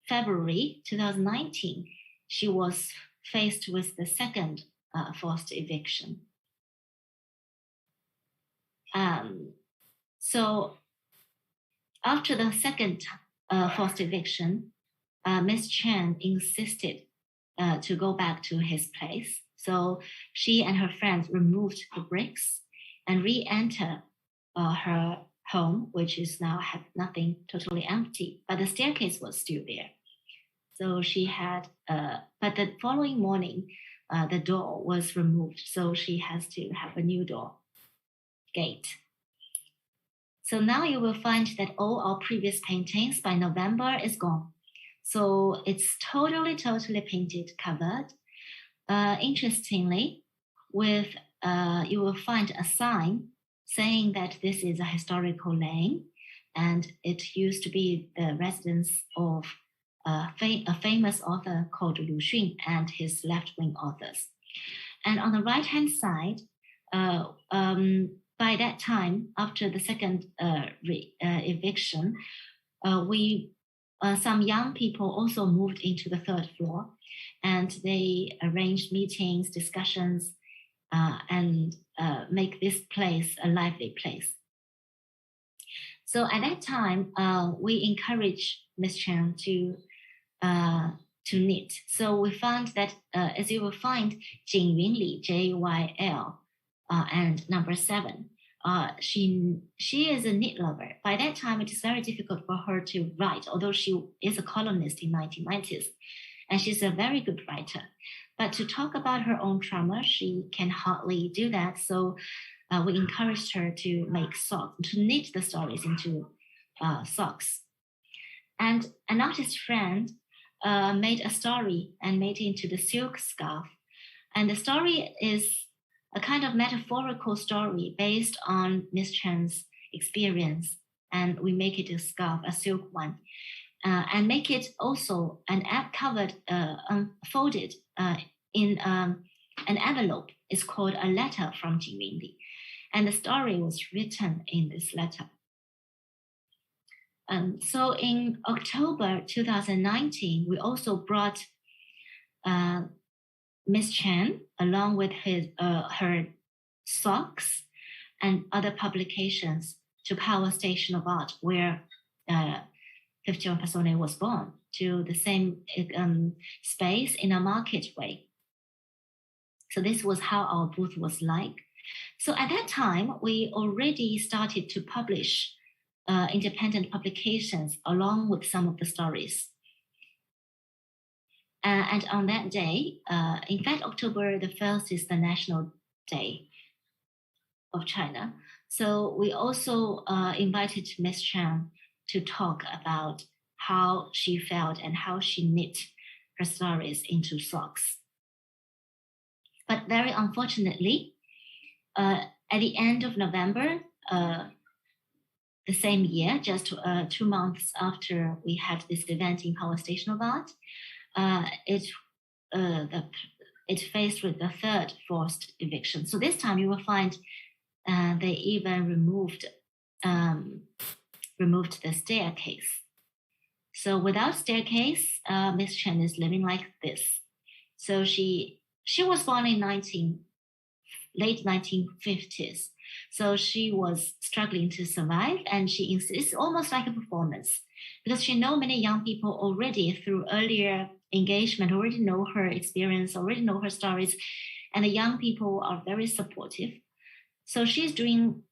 February 2019, she was faced with the second forced eviction. So after the second forced eviction, Miss Chen insisted to go back to his place. So she and her friends removed the bricks and re-enter her home, which is now had nothing, totally empty, but the staircase was still there. So she had, but the following morning, the door was removed. So she has to have a new door gate. So now you will find that all our previous paintings by November is gone. So it's totally painted, covered. Interestingly, with you will find a sign saying that this is a historical lane, and it used to be the residence of a famous author called Lu Xun and his left-wing authors. And on the right-hand side, by that time, after the second eviction, some young people also moved into the third floor, and they arranged meetings, discussions, and make this place a lively place. So at that time, we encouraged Ms. Chen to knit. So we found that, as you will find, Jingyunli, JYL, and number 7. She is a knit lover. By that time, it is very difficult for her to write, although she is a columnist in 1990s, and she's a very good writer. But to talk about her own trauma, she can hardly do that. So we encouraged her to make socks, to knit the stories into socks. And an artist friend made a story and made it into the silk scarf. And the story is a kind of metaphorical story based on Miss Chen's experience. And we make it a scarf, a silk one, and make it also an covered, folded in an envelope. It's called A Letter from Jingyunli. And the story was written in this letter. So in October 2019, we also brought Miss Chen along with her socks and other publications to Power Station of Art, where 51 Personae was born, to the same space in a market way. So this was how our booth was like. So at that time, we already started to publish independent publications along with some of the stories. And on that day, in fact, October the 1st is the National Day of China. So we also invited Ms. Chen to talk about how she felt and how she knit her stories into socks. But very unfortunately, at the end of November, the same year, just 2 months after we had this event in Power Station of Art, it faced with the third forced eviction. So this time you will find they even removed the staircase. So without staircase, Miss Chen is living like this. So she was born in late 1950s. So she was struggling to survive, and it's almost like a performance because she knows many young people already through earlier engagement, already know her experience, already know her stories, and the young people are very supportive. So she's doing,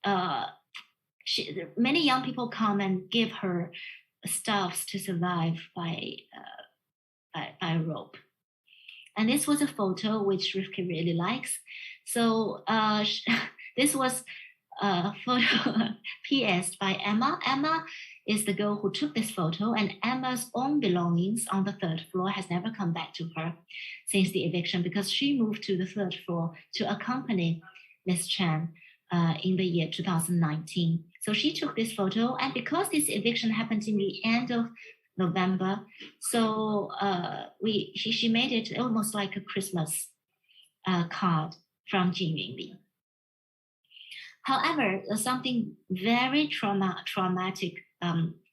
many young people come and give her stuffs to survive by rope. And this was a photo which Rifki really likes. So this was a photo PS'd by Emma. Emma is the girl who took this photo, and Emma's own belongings on the 3rd floor has never come back to her since the eviction because she moved to the 3rd floor to accompany Miss Chen in the year 2019. So she took this photo, and because this eviction happened in the end of November, so she made it almost like a Christmas card from Jingyunli. However, something very traumatic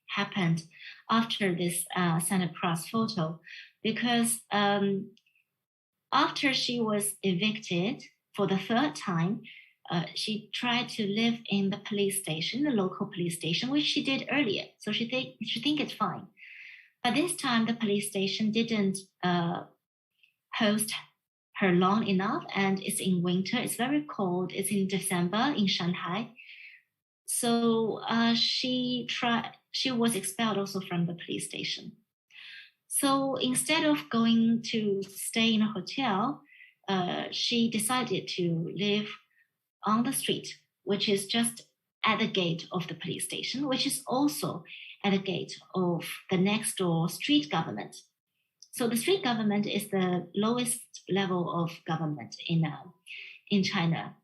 happened after this Santa Cross photo, because after she was evicted for the 3rd time, she tried to live in the police station, the local police station, which she did earlier. So she think it's fine. But this time the police station didn't host her long enough, and it's in winter, it's very cold, it's in December in Shanghai. So she was expelled also from the police station. So instead of going to stay in a hotel, she decided to live on the street, which is just at the gate of the police station, which is also at the gate of the next door street government. So the street government is the lowest level of government in China,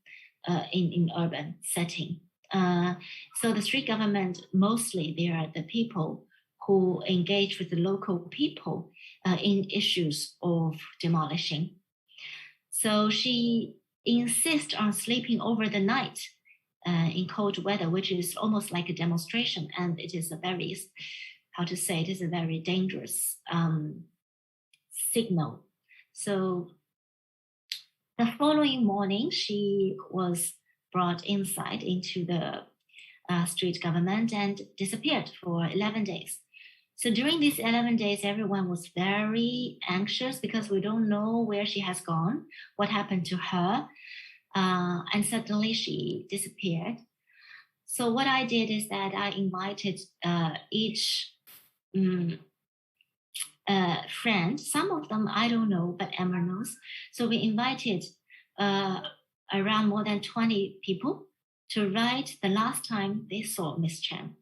in urban setting. So the street government, mostly they are the people who engage with the local people in issues of demolishing. So she insists on sleeping over the night in cold weather, which is almost like a demonstration. And it is a very, it is a very dangerous signal. So the following morning, she was brought inside into the street government and disappeared for 11 days. So during these 11 days, everyone was very anxious because we don't know where she has gone, what happened to her. And suddenly she disappeared. So what I did is that I invited each friend. Some of them I don't know, but Emma knows. So we invited around more than 20 people to write the last time they saw Miss Chen.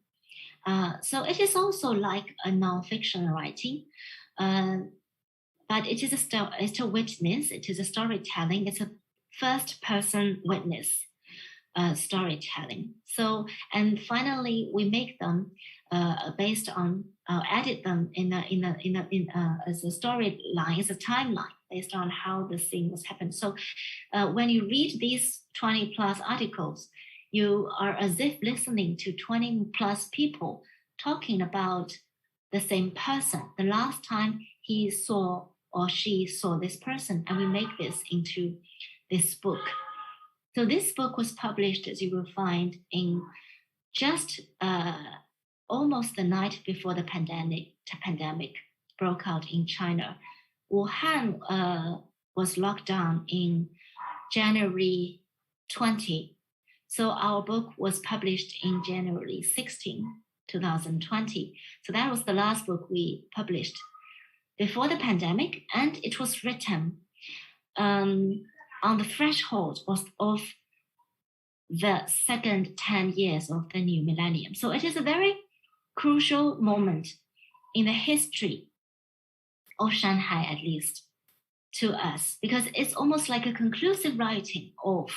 So it is also like a non-fiction writing, but it is it's a witness, it is a storytelling, it's a first-person witness storytelling. So, and finally, we make them based on edit them as a storyline, as a timeline based on how the scene was happened. So, when you read these 20 plus articles, you are as if listening to 20 plus people talking about the same person. The last time he saw or she saw this person, and we make this into this book. So this book was published, as you will find, in just almost the night before the pandemic broke out in China. Wuhan was locked down in January 20. So our book was published in January 16, 2020. So that was the last book we published before the pandemic, and it was written on the threshold of the second 10 years of the new millennium. So it is a very crucial moment in the history of Shanghai, at least to us, because it's almost like a conclusive writing of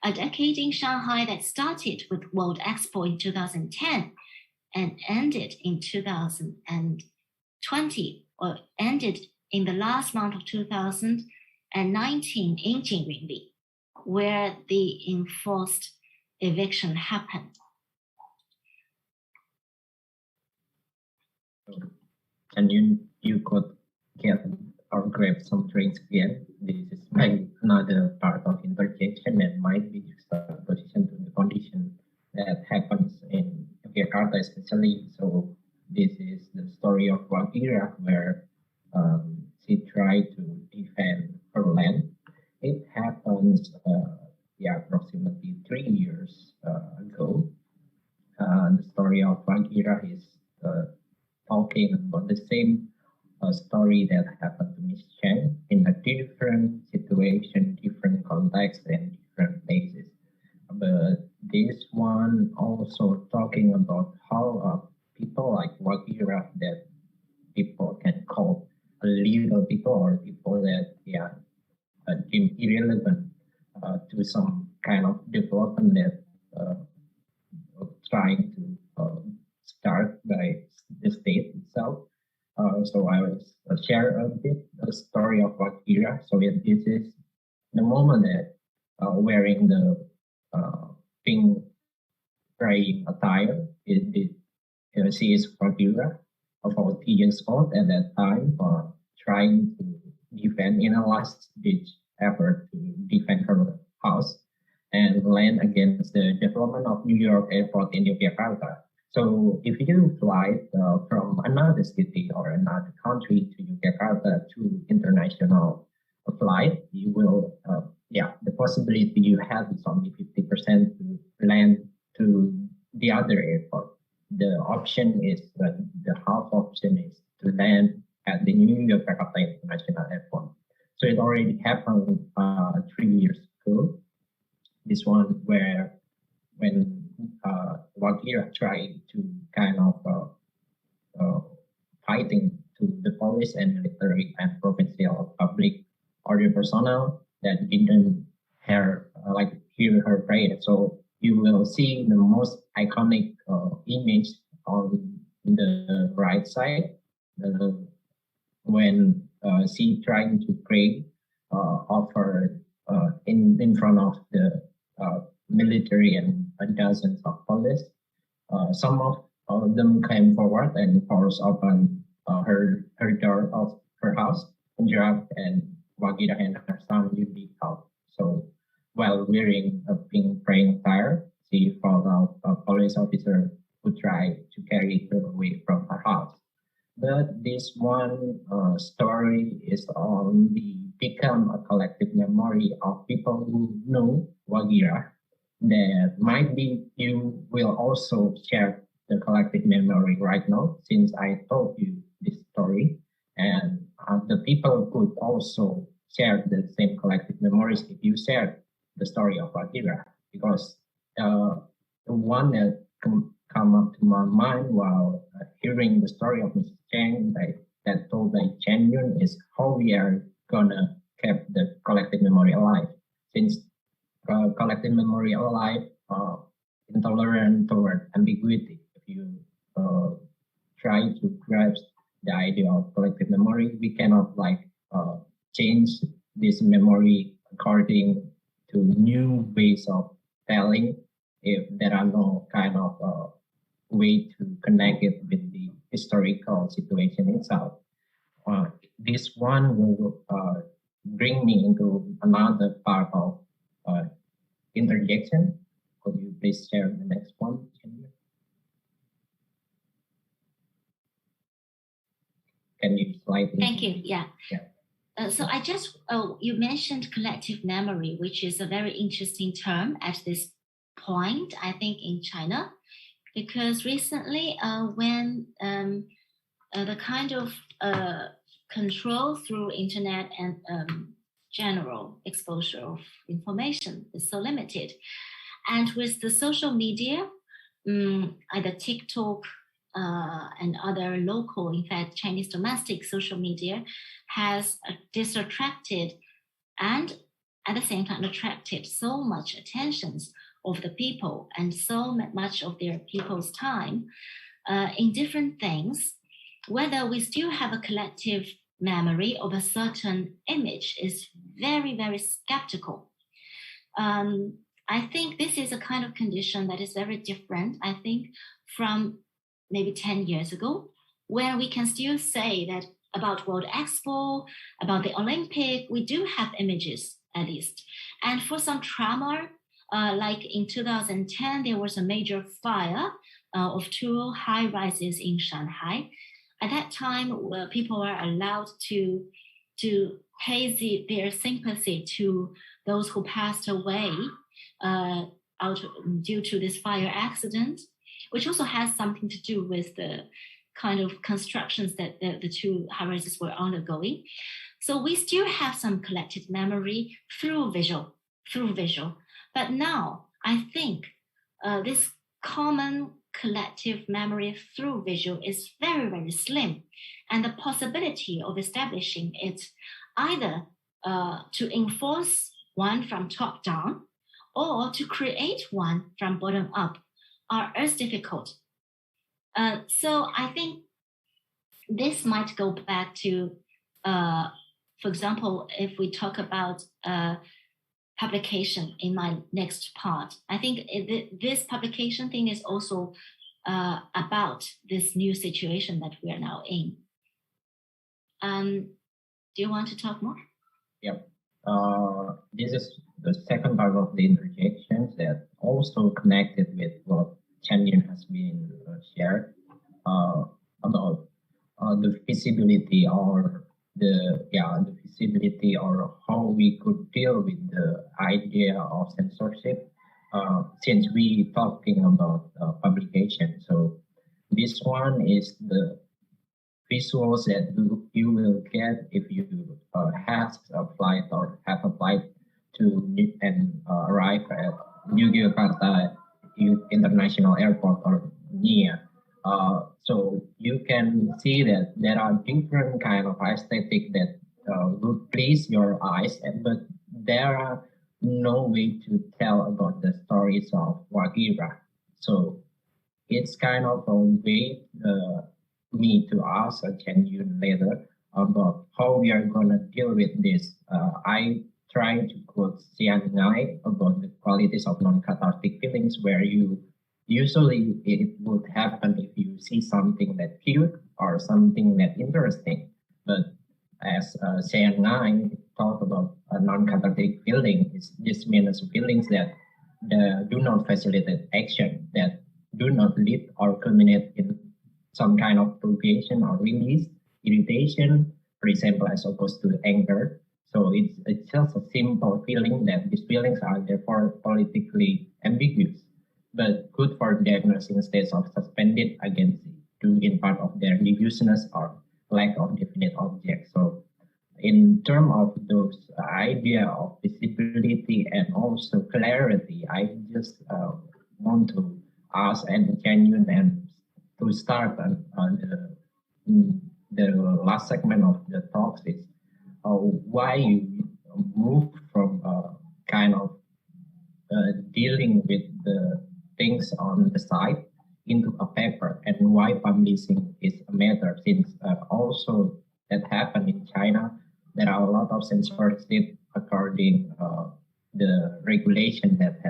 a decade in Shanghai that started with World Expo in 2010 and ended in 2020, or ended in the last month of 2019 in Jingyunli, where the enforced eviction happened. And you could get or grab some drinks again. This is my another part of interjection and might be just a position to the condition that happens in Jakarta especially. So this is the story of Wagira, where she tried to defend her land. It happens approximately 3 years ago. The story of Wagira is talking about the same story that happened to Miss Chen in a different situation, different context, and different places. But this one also talking about how people like Wagira, that people can call illegal people or people that deem irrelevant to some kind of development that trying to start by the state itself. So I will share a bit the story of Akira. So this is the moment that wearing the pink praying attire. She is Akira, about 3 years old at that time, trying to defend in a last-ditch effort to defend her house and land against the development of New York Airport in Yogyakarta. So if you fly from another city or another country to Jakarta to international flight, you will, the possibility you have is only 50% to land to the other airport. The option is, the half option is to land at the New Jakarta International Airport. So it already happened 3 years ago. This one when Wagira tried to kind of fighting to the police and military and provincial public order personnel that didn't hear her prayer. So you will see the most iconic image on the right side when she trying to pray of her in front of the military and dozens of police. Some of them came forward and forced open her door of her house, dropped, and Wagira and her son Yudi out. So while wearing a pink praying attire, she found out a police officer who tried to carry her away from her house. But this one story is only become a collective memory of people who know Wagira. That might be you will also share the collective memory right now, since I told you this story, and the people could also share the same collective memories if you share the story of Wagira, because the one that come up to my mind while hearing the story of Mr. Chen that told by Chen Yun is how we are gonna keep the collective memory alive, since collective memory alive, intolerant toward ambiguity. If you try to grasp the idea of collective memory, we cannot change this memory according to new ways of telling if there are no kind of way to connect it with the historical situation itself. This one will bring me into another part of interjection. Could you please share the next one? Can you slide? Thank you. Yeah. So I just, you mentioned collective memory, which is a very interesting term at this point, I think, in China, because recently when the kind of control through internet and general exposure of information is so limited. And with the social media, either TikTok, and other local, in fact, Chinese domestic social media has distracted and at the same time attracted so much attentions of the people and so much of their people's time in different things. Whether we still have a collective memory of a certain image is very, very skeptical. I think this is a kind of condition that is very different, I think, from maybe 10 years ago, where we can still say that about World Expo, about the Olympic, we do have images at least. And for some trauma, like in 2010, there was a major fire of 2 high-rises in Shanghai. At that time, people were allowed to pay their sympathy to those who passed away due to this fire accident, which also has something to do with the kind of constructions that the 2 high-rises were undergoing. So we still have some collective memory through visual. But now I think this common collective memory through visual is very, very slim. And the possibility of establishing it either to enforce one from top down or to create one from bottom up are as difficult. So I think this might go back to, for example, if we talk about publication in my next part, I think this publication thing is also about this new situation that we are now in. Do you want to talk more? Yep. This is the second part of the interjections that also connected with what Chen Yun has been shared about the feasibility or the feasibility or how we could deal with the idea of censorship since we talking about publication. So this one is the visuals that you will get if you have applied to and arrive at Jakarta International Airport or near. So you can see that there are different kind of aesthetic that will please your eyes, but there are no way to tell about the stories of Wagira. So it's kind of a way me to ask Chen Yun later about how we are going to deal with this. I try to quote Shanghai about the qualities of non-cathartic feelings, where usually it would happen if you see something that cute or something that interesting. But as Shanghai talked about a non-cathartic feeling, this means feelings that do not facilitate action, that do not lead or culminate in some kind of provocation or release, irritation, for example, as opposed to anger. So it's just a simple feeling that these feelings are therefore politically ambiguous, but good for diagnosing states of suspended agency due in part of their diffuseness or lack of definite object. So in terms of those idea of visibility and also clarity, I just want to ask and Chen Yun and to start on the last segment of the talks is why you move from kind of dealing with the things on the site into a paper, and why publishing is a matter, since also that happened in China. There are a lot of censorship according the regulation that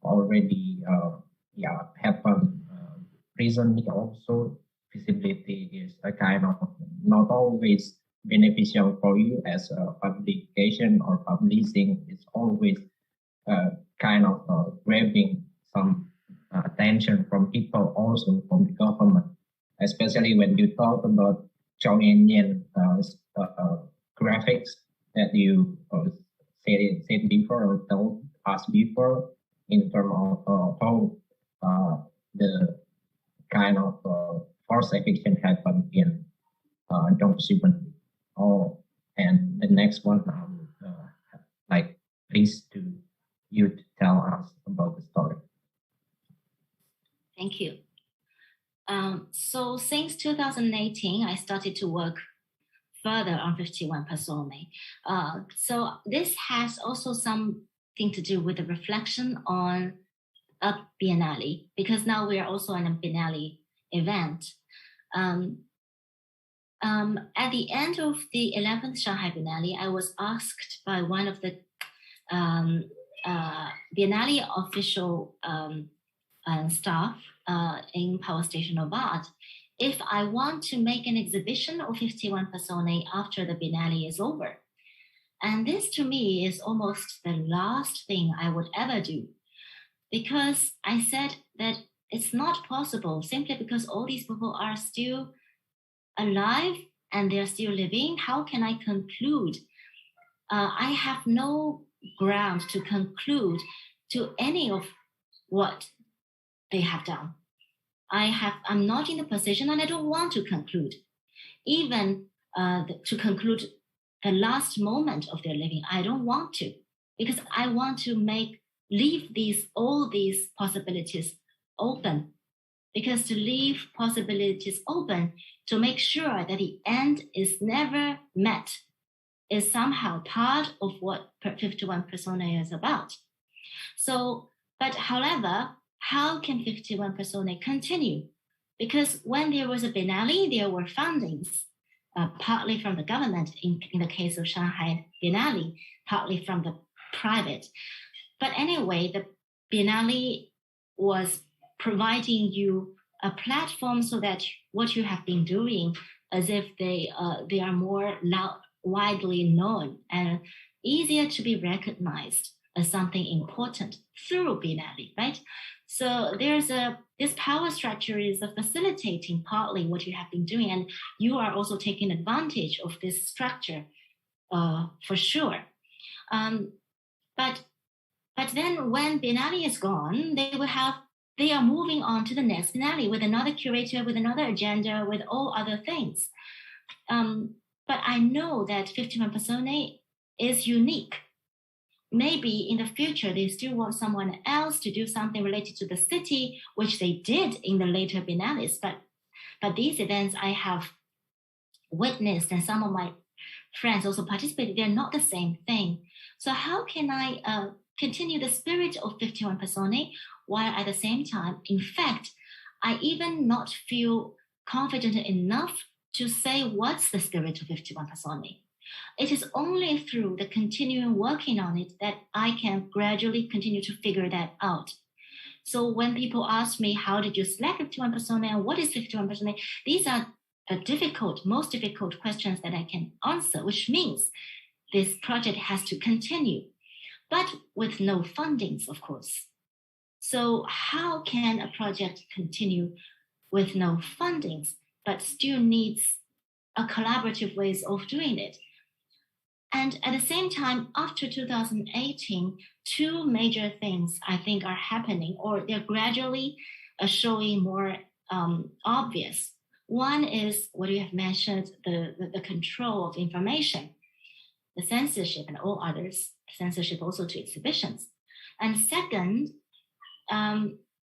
already happened recently. Also, visibility is a kind of not always beneficial for you as a publication or publishing. It's always kind of grabbing some attention from people, also from the government, especially when you talk about Chongyan graphics that you said before or told us before, in terms of how the kind of forced eviction happened in Dongsuan. Oh, and the next one, please to you to tell us about the story. Thank you. 2018, I started to work further on 51 Personae. So this has also something to do with the reflection on a Biennale, because now we are also on a Biennale event. At the end of the 11th Shanghai Biennale, I was asked by one of the Biennale official staff in Power Station of Art if I want to make an exhibition of 51 Personae after the Biennale is over. And this to me is almost the last thing I would ever do, because I said that it's not possible simply because all these people are still alive and they're still living. How can I conclude? I have no ground to conclude to any of what they have done. I'm not in the position, and I don't want to conclude, even to conclude the last moment of their living. I don't want to, because I want to leave all these possibilities open. Because to leave possibilities open, to make sure that the end is never met, is somehow part of what 51 Personae is about. So, but however, how can 51 Personae continue? Because when there was a Biennale, there were fundings, partly from the government, in the case of Shanghai Biennale, partly from the private. But anyway, the Biennale was providing you a platform so that what you have been doing, as if they are more widely known and easier to be recognized as something important through Biennale, right? So there's this power structure is facilitating partly what you have been doing, and you are also taking advantage of this structure for sure. But then when Biennale is gone, they are moving on to the next Biennale with another curator, with another agenda, with all other things. But I know that 51 Personae is unique. Maybe in the future, they still want someone else to do something related to the city, which they did in the later Biennales. But these events I have witnessed, and some of my friends also participated, they're not the same thing. So how can I continue the spirit of 51 Personae while at the same time, in fact, I even not feel confident enough to say what's the spirit of 51 Personae? It is only through the continuing working on it that I can gradually continue to figure that out. So when people ask me, how did you select 51 Personae and what is 51 Personae? These are the most difficult questions that I can answer, which means this project has to continue, but with no fundings, of course. So how can a project continue with no fundings, but still needs a collaborative ways of doing it? And at the same time, after 2018, two major things I think are happening, or they're gradually showing more obvious. One is what you have mentioned, the control of information, the censorship and all others, censorship also to exhibitions. And second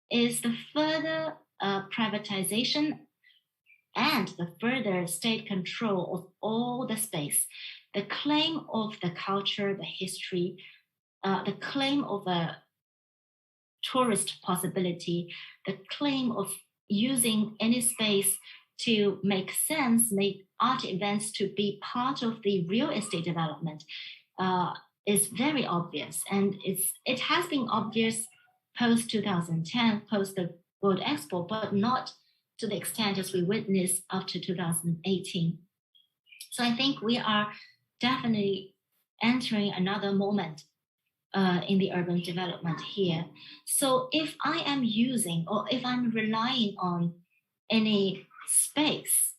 is the further privatization and the further state control of all the space. The claim of the culture, the history, the claim of a tourist possibility, the claim of using any space to make sense, make art events to be part of the real estate development is very obvious. And it has been obvious post 2010, post the World Expo, but not to the extent as we witnessed after 2018. So I think we are definitely entering another moment in the urban development here. So if I am using or if I'm relying on any space,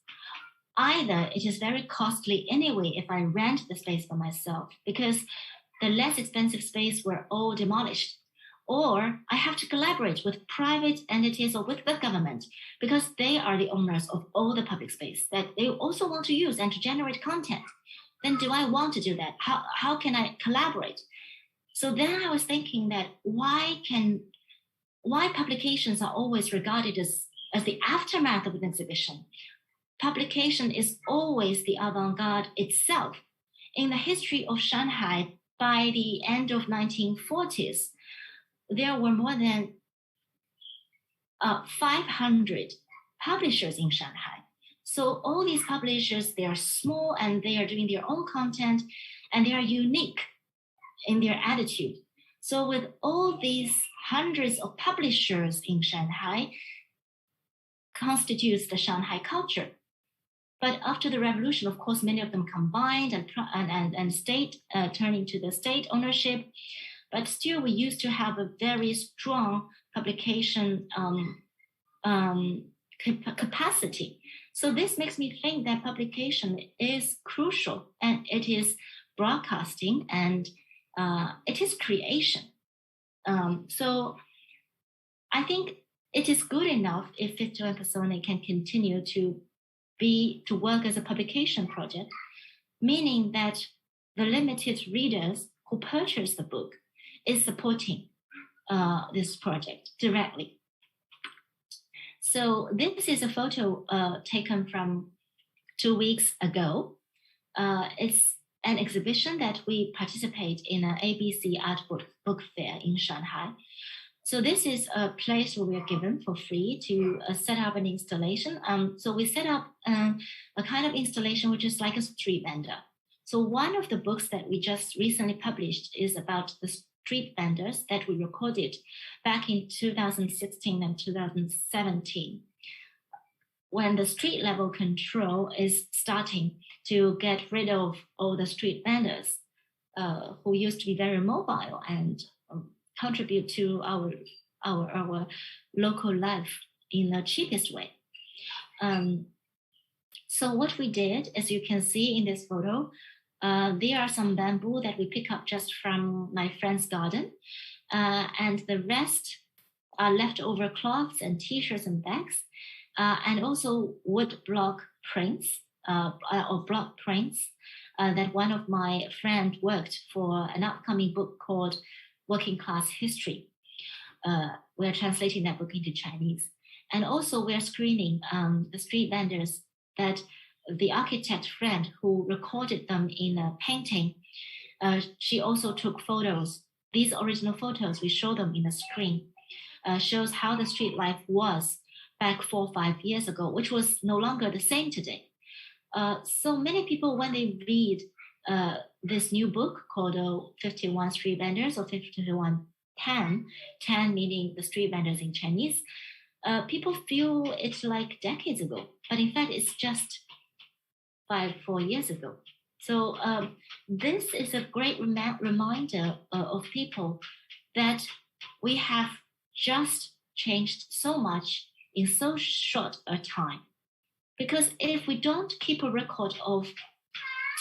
either it is very costly anyway if I rent the space for myself, because the less expensive space were all demolished, or I have to collaborate with private entities or with the government because they are the owners of all the public space that they also want to use and to generate content. Then do I want to do that? How can I collaborate? So then I was thinking that why publications are always regarded as the aftermath of an exhibition? publication is always the avant-garde itself. In the history of Shanghai, by the end of 1940s, there were more than 500 publishers in Shanghai. So all these publishers, they are small and they are doing their own content and they are unique in their attitude. So with all these hundreds of publishers in Shanghai constitutes the Shanghai culture. But after the revolution, of course, many of them combined and state turning to the state ownership. But still, we used to have a very strong publication capacity. So this makes me think that publication is crucial, and it is broadcasting, and it is creation. So I think it is good enough if 51 Personae can continue to work as a publication project, meaning that the limited readers who purchase the book is supporting this project directly. So this is a photo taken from 2 weeks ago. It's an exhibition that we participate in an ABC art book fair in Shanghai. So this is a place where we are given for free to set up an installation. So we set up a kind of installation which is like a street vendor. So one of the books that we just recently published is about the street vendors that we recorded back in 2016 and 2017, when the street level control is starting to get rid of all the street vendors who used to be very mobile and contribute to our local life in the cheapest way. So what we did, as you can see in this photo, there are some bamboo that we pick up just from my friend's garden, and the rest are leftover cloths and t-shirts and bags, and also wood block prints or block prints that one of my friends worked for an upcoming book called Working Class History. We're translating that book into Chinese. And also we're screening the street vendors that the architect friend who recorded them in a painting, she also took photos. These original photos, we show them in the screen, shows how the street life was back 4 or 5 years ago, which was no longer the same today. So many people, when they read this new book called 51 Street Vendors, or 5110, 10 meaning the street vendors in Chinese, people feel it's like decades ago, but in fact it's just 4 years ago. So this is a great reminder of people that we have just changed so much in so short a time. Because if we don't keep a record of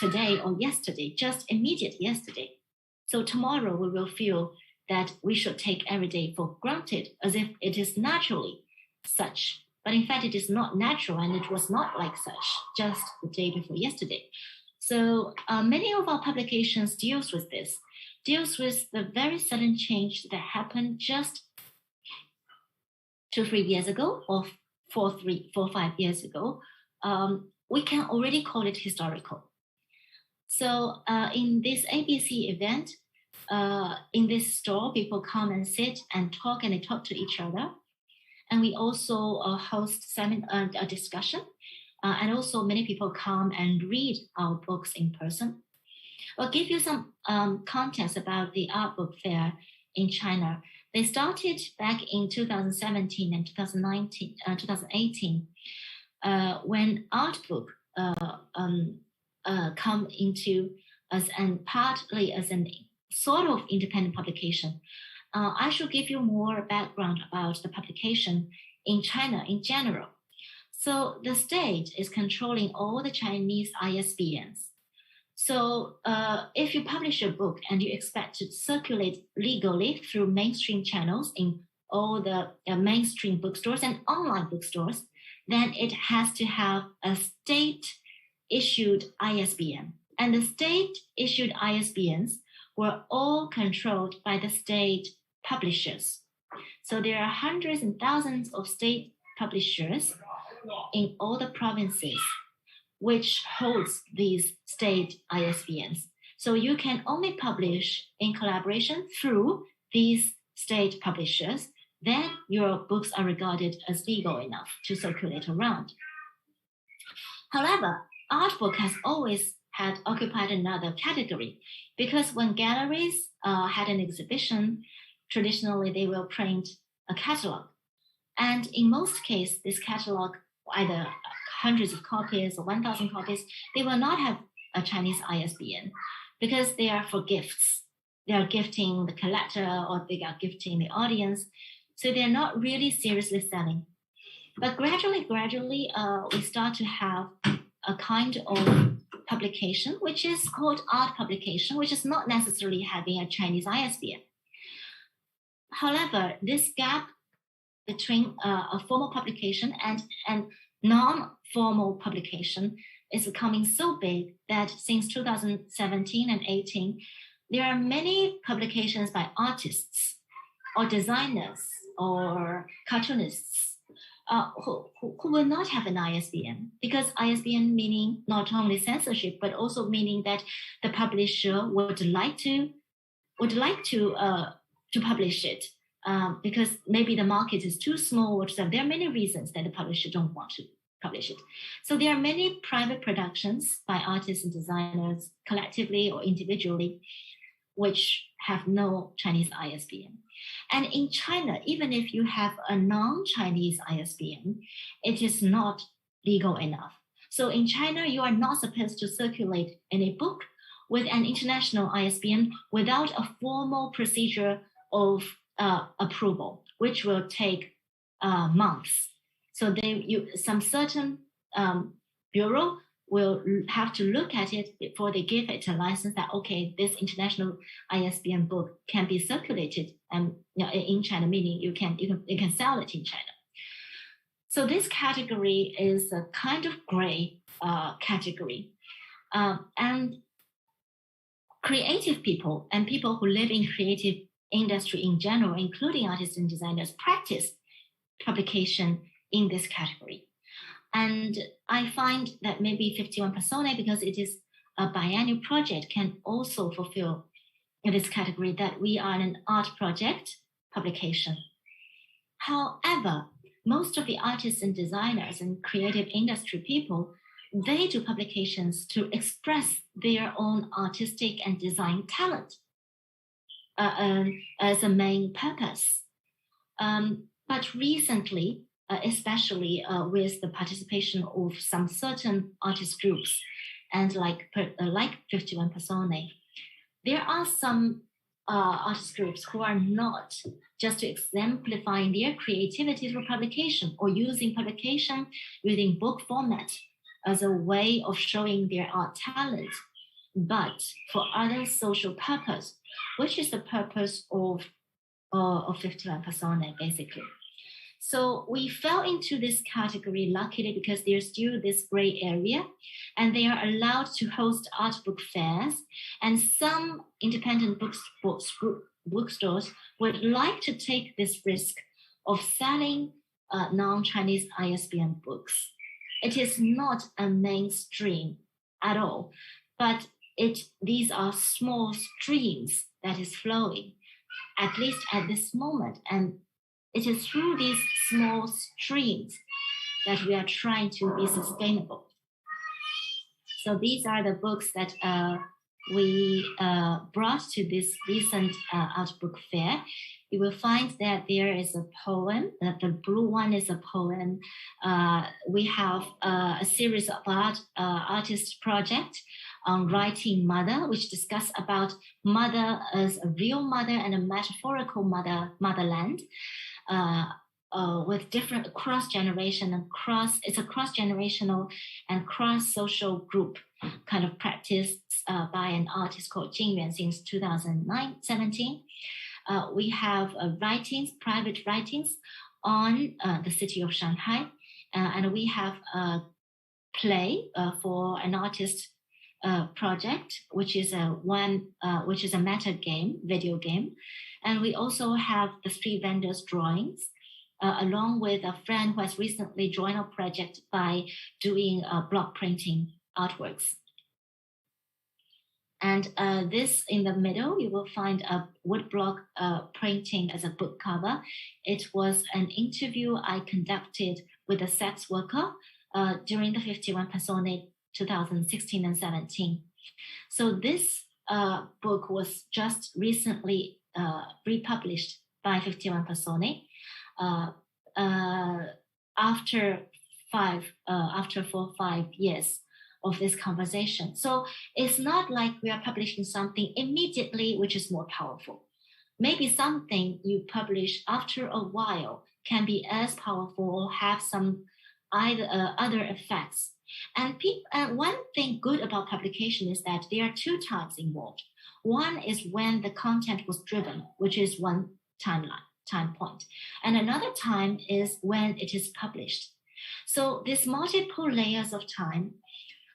today or yesterday, just immediate yesterday, so tomorrow we will feel that we should take every day for granted as if it is naturally such. But in fact, it is not natural, and it was not like such just the day before yesterday. So many of our publications deals with this, deals with the very sudden change that happened just 2 or 3 years ago, or 4 or 5 years ago. We can already call it historical. So in this ABC event, in this store, people come and sit and talk, and they talk to each other. And we also host a discussion. And also many people come and read our books in person. I'll give you some context about the art book fair in China. They started back in 2017 and 2018, when art book come into as and partly as an sort of independent publication. I should give you more background about the publication in China in general. So the state is controlling all the Chinese ISBNs. So if you publish a book and you expect to circulate legally through mainstream channels in all the mainstream bookstores and online bookstores, then it has to have a state-issued ISBN. And the state-issued ISBNs were all controlled by the state publishers. So there are hundreds and thousands of state publishers in all the provinces which holds these state ISBNs. So you can only publish in collaboration through these state publishers, then your books are regarded as legal enough to circulate around. However, art book has always had occupied another category, because when galleries had an exhibition, traditionally they will print a catalog. And in most cases, this catalog, either hundreds of copies or 1,000 copies, they will not have a Chinese ISBN because they are for gifts. They are gifting the collector or they are gifting the audience. So they're not really seriously selling. But gradually, we start to have a kind of publication, which is called art publication, which is not necessarily having a Chinese ISBN. However, this gap between a formal publication and non-formal publication is becoming so big that since 2017 and 18, there are many publications by artists or designers or cartoonists who will not have an ISBN, because ISBN meaning not only censorship, but also meaning that the publisher would like to publish it because maybe the market is too small, or so. There are many reasons that the publisher don't want to publish it. So there are many private productions by artists and designers collectively or individually which have no Chinese ISBN. And in China, even if you have a non-Chinese ISBN, it is not legal enough. So in China, you are not supposed to circulate any book with an international ISBN without a formal procedure of approval, which will take months. So some certain bureau will have to look at it before they give it a license that, okay, this international ISBN book can be circulated in China, meaning you can sell it in China. So this category is a kind of gray category. And creative people and people who live in creative industry in general, including artists and designers, practice publication in this category. And I find that maybe 51 Personae, because it is a biennial project, can also fulfill this category, that we are an art project publication. However, most of the artists and designers and creative industry people, they do publications to express their own artistic and design talent as a main purpose. But recently, especially with the participation of some certain artist groups and like 51 Personae, there are some artist groups who are not just exemplifying their creativity through publication or using publication using book format as a way of showing their art talent, but for other social purpose, which is the purpose of 51 Personae, basically. So we fell into this category luckily because there's still this gray area, and they are allowed to host art book fairs, and some independent bookstores would like to take this risk of selling non-Chinese ISBN books. It is not a mainstream at all, but these are small streams that is flowing, at least at this moment. And it is through these small streams that we are trying to be sustainable. So these are the books that we brought to this recent art book fair. You will find that there is a poem. The blue one is a poem. We have a series of artist project on writing mother, which discuss about mother as a real mother and a metaphorical motherland. With different cross-generation and it's a cross-generational and cross-social group kind of practiced by an artist called Chen Yun since 2017. We have private writings on the city of Shanghai, and we have a play for an artist project, which is a meta game, video game. And we also have the street vendors' drawings along with a friend who has recently joined our project by doing block printing artworks. And this in the middle, you will find a woodblock printing as a book cover. It was an interview I conducted with a sex worker during the 51 Personae 2016 and 17. So this book was just recently republished by 51 Personae after 4 or 5 years of this conversation. So it's not like we are publishing something immediately, which is more powerful. Maybe something you publish after a while can be as powerful or have some other effects. And one thing good about publication is that there are 2 types involved. One is when the content was driven, which is one time point. And another time is when it is published. So there's multiple layers of time.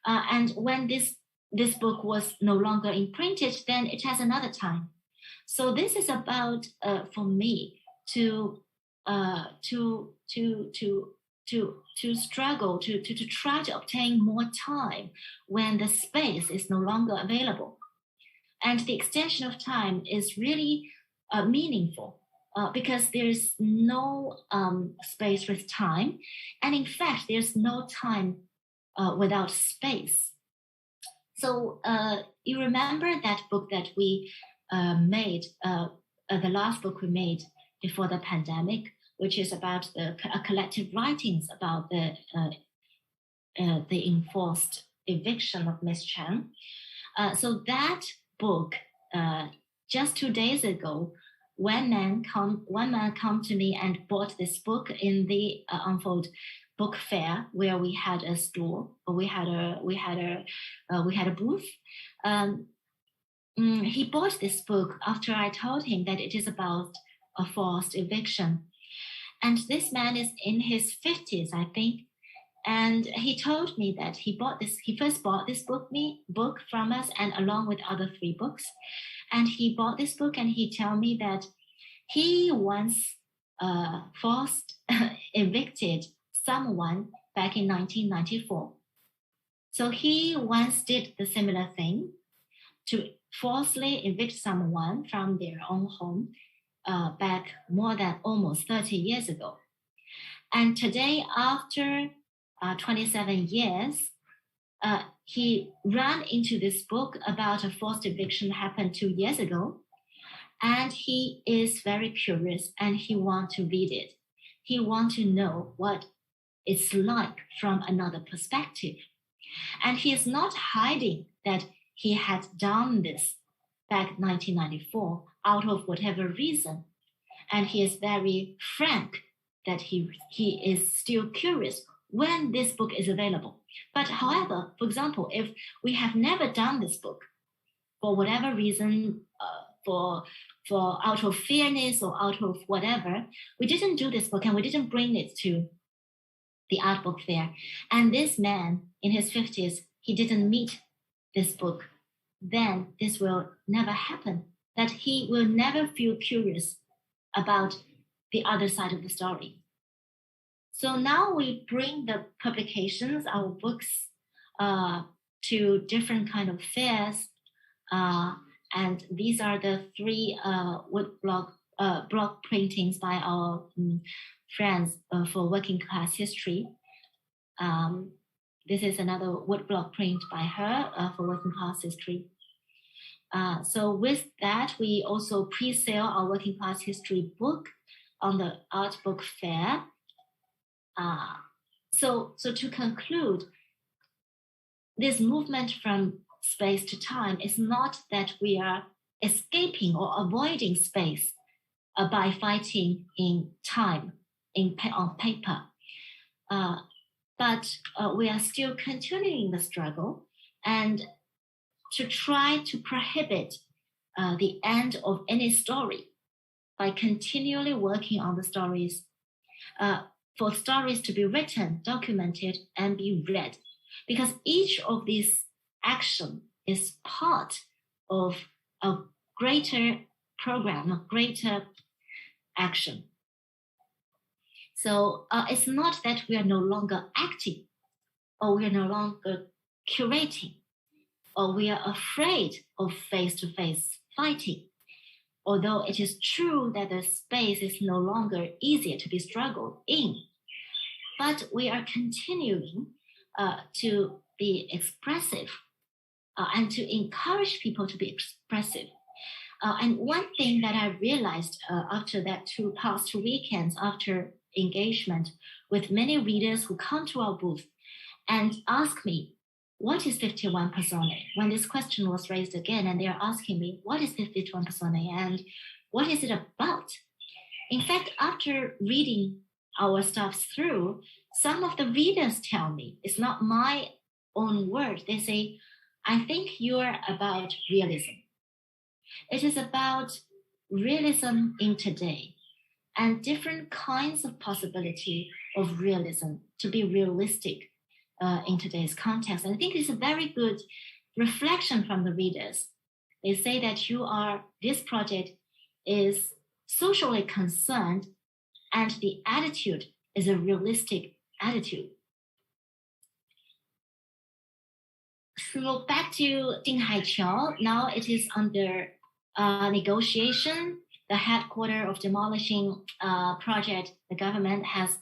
And when this book was no longer imprinted, then it has another time. So this is about, for me, to struggle, to try to obtain more time when the space is no longer available. And the extension of time is really meaningful because there's no space with time. And in fact, there's no time without space. So you remember that book that we made, the last book we made before the pandemic, which is about a collective writings about the enforced eviction of Miss Chen. So that book, just 2 days ago, one man come to me and bought this book in the Unfold book fair where we had a store, we had a booth. He bought this book after I told him that it is about a forced eviction. And this man is in his 50s, I think. And he told me that he first bought this book from us and along with other 3 books. And he bought this book and he told me that he once forced evicted someone back in 1994. So he once did the similar thing to forcibly evict someone from their own home back more than almost 30 years ago. And today, after 27 years, he ran into this book about a forced eviction happened 2 years ago. And he is very curious and he wants to read it. He wants to know what it's like from another perspective. And he is not hiding that he had done this back 1994 out of whatever reason. And he is very frank that he is still curious when this book is available. But however, for example, if we have never done this book for whatever reason, for out of fairness or out of whatever, we didn't do this book and we didn't bring it to the art book fair. And this man in his 50s, he didn't meet this book. Then this will never happen, that he will never feel curious about the other side of the story. So now we bring the publications, our books, to different kind of fairs. And these are the 3 wood block printings by our friends for working class history. This is another wood block print by her for working class history. So with that, we also pre-sale our working class history book on the art book fair. So to conclude, this movement from space to time is not that we are escaping or avoiding space by fighting in time, on paper. But we are still continuing the struggle and to try to prohibit the end of any story by continually working on the stories, for stories to be written, documented, and be read. Because each of these action is part of a greater program, a greater action. So it's not that we are no longer acting, or we are no longer curating, or we are afraid of face-to-face fighting. Although it is true that the space is no longer easier to be struggled in, but we are continuing to be expressive and to encourage people to be expressive. And one thing that I realized after that past 2 weekends, after engagement with many readers who come to our booth and ask me, what is 51 Personae? When this question was raised again, and they are asking me, what is 51 Personae and what is it about? In fact, after reading our stuff through, some of the readers tell me, it's not my own word, they say, I think you're about realism. It is about realism in today and different kinds of possibility of realism to be realistic in today's context. And I think it's a very good reflection from the readers. They say that this project is socially concerned and the attitude is a realistic attitude. So back to Dinghaiqiao, now it is under negotiation. The headquarters of demolishing project, the government has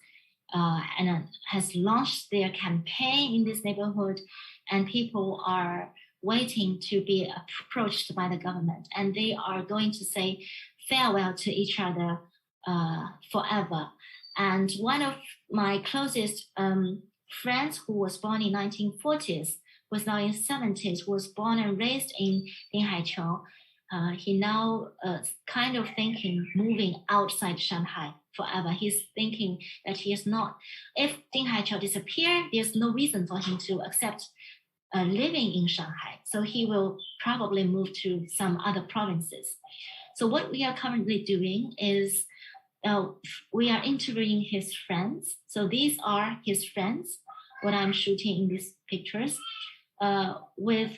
launched their campaign in this neighborhood, and people are waiting to be approached by the government, and they are going to say farewell to each other forever. And one of my closest friends who was born in 1940s, was now in 70s, was born and raised in Dinghaiqiao. He now kind of thinking moving outside Shanghai forever. He's thinking that he is not, if Dinghaiqiao disappear, there's no reason for him to accept living in Shanghai. So he will probably move to some other provinces. So what we are currently doing is we are interviewing his friends. So these are his friends, what I'm shooting in these pictures, with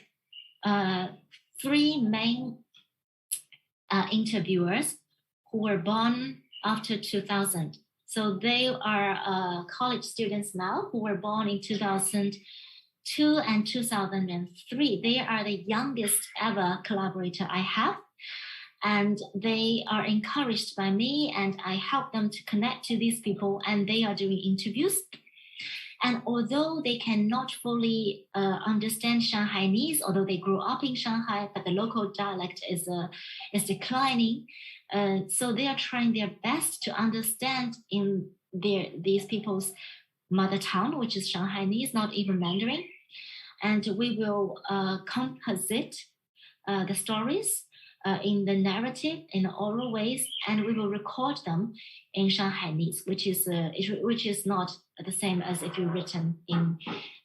3 main interviewers who were born after 2000. So they are college students now who were born in 2002 and 2003. They are the youngest ever collaborator I have. And they are encouraged by me, and I help them to connect to these people, and they are doing interviews. And although they cannot fully understand Shanghainese, although they grew up in Shanghai, but the local dialect is declining. So they are trying their best to understand in these people's mother tongue, which is Shanghainese, not even Mandarin. And we will composite the stories in the narrative, in the oral ways, and we will record them in Shanghainese, which is not the same as if you're written in,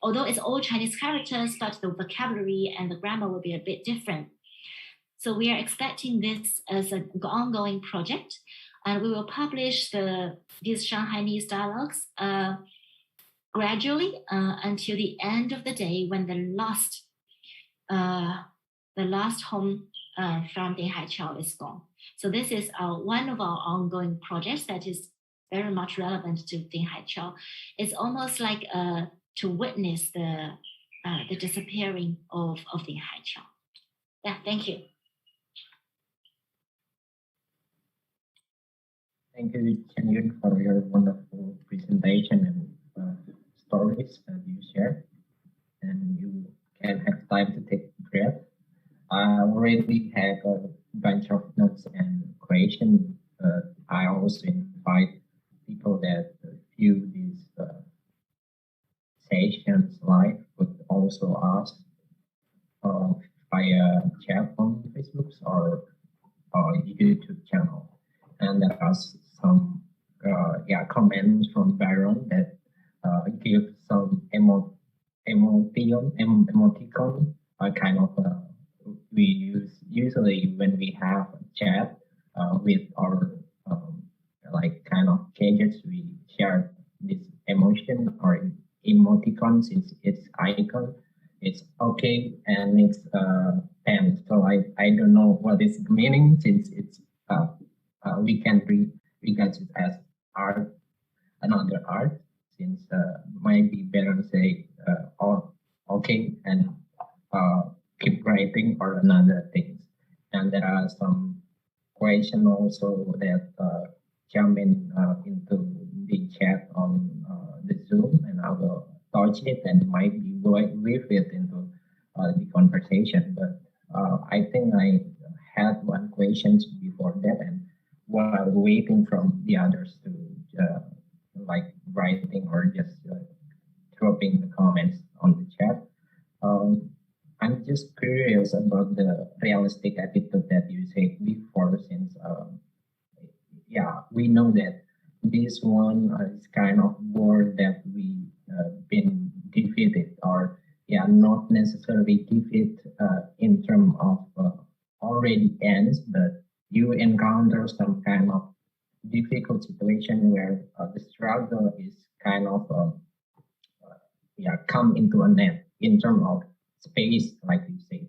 although it's all Chinese characters, but the vocabulary and the grammar will be a bit different. So we are expecting this as an ongoing project, and we will publish these Shanghainese dialogues gradually until the end of the day, when the last home from Dinghaiqiao is gone. So this is one of our ongoing projects that is very much relevant to Dinghaiqiao. It's almost like to witness the disappearing of Dinghaiqiao. Yeah, thank you. Thank you, Chen Yun, for your wonderful presentation and stories that you shared. And you can have time to take a breath. I already have a bunch of notes and questions. I also invite people that view these sessions live would also ask via chat on Facebook or YouTube channel. And there are some comments from Baron that give some emoticon kind of we use usually when we have a chat with our like kind of cages, we share this emotion or emoticon since it's icon, it's okay, and it's pen. So I don't know what is the meaning since it's we can regard it as art. another art, since might be better to say okay and keep writing or another things. And there are some questions also that come in into the chat on the Zoom, and I will touch it and might be weave it into the conversation. But I think I had one question before that, and while waiting from the others to like writing or just dropping the comments on the chat. I'm just curious about the realistic attitude that you said before, since yeah, we know that this one is kind of war that we been defeated, or yeah, not necessarily defeat in terms of already ends, but you encounter some kind of difficult situation where the struggle is kind of yeah, come into an end in terms of space, like you say,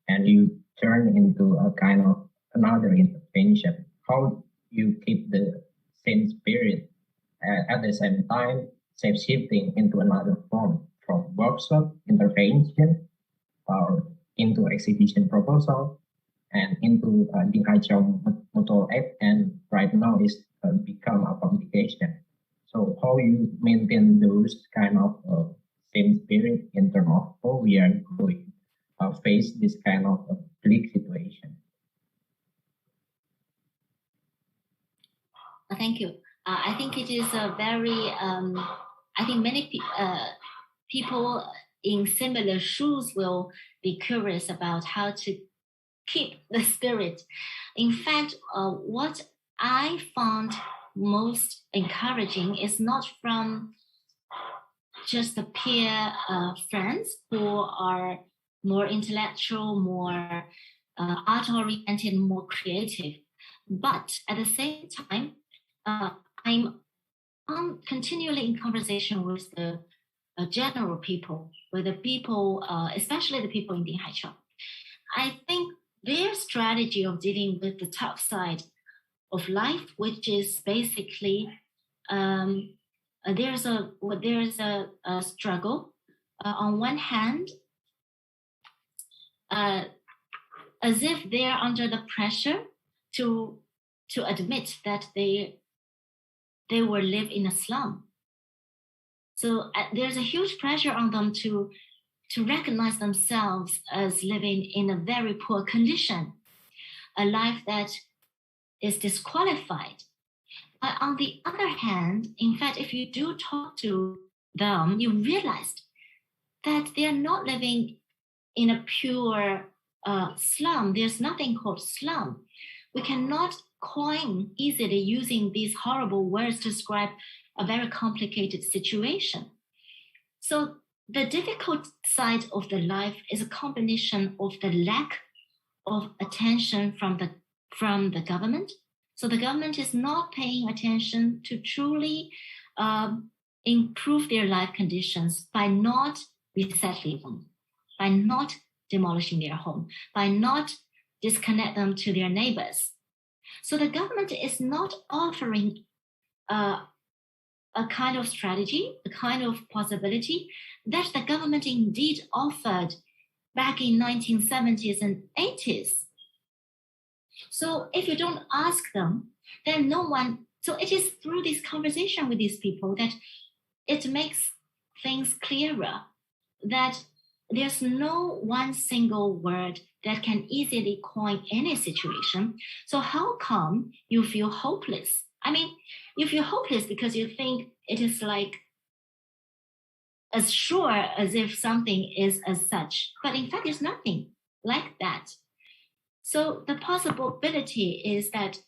and you turn into a kind of another intervention. How you keep the same spirit at the same time, shape shifting into another form, from workshop intervention or into exhibition proposal and into Dinghaiqiao Mutual Aid, and right now is become a publication. So how you maintain those kind of same spirit in terms of how we are going face this kind of bleak situation? Thank you. I think it is a very, I think many people in similar shoes will be curious about how to keep the spirit. In fact, what I found most encouraging is not from just the peer friends who are more intellectual, more art-oriented, more creative. But at the same time, I'm continually in conversation with the general people, with the people, especially the people in Dinghaiqiao. I think their strategy of dealing with the tough side of life, which is basically there's a struggle. On one hand, as if they're under the pressure to admit that they will live in a slum. So there's a huge pressure on them to recognize themselves as living in a very poor condition, a life that is disqualified. But on the other hand, in fact, if you do talk to them, you realize that they're not living in a pure slum. There's nothing called slum. We cannot coin easily using these horrible words to describe a very complicated situation. So the difficult side of the life is a combination of the lack of attention from the government. So the government is not paying attention to truly improve their life conditions by not resettling them, by not demolishing their home, by not disconnect them to their neighbors. So the government is not offering a kind of strategy, a kind of possibility that the government indeed offered back in 1970s and 80s. So if you don't ask them, then no one, so it is through this conversation with these people that it makes things clearer that there's no one single word that can easily coin any situation. So how come you feel hopeless? I mean, you feel hopeless because you think it is like as sure as if something is as such, but in fact, there's nothing like that. So the possibility is that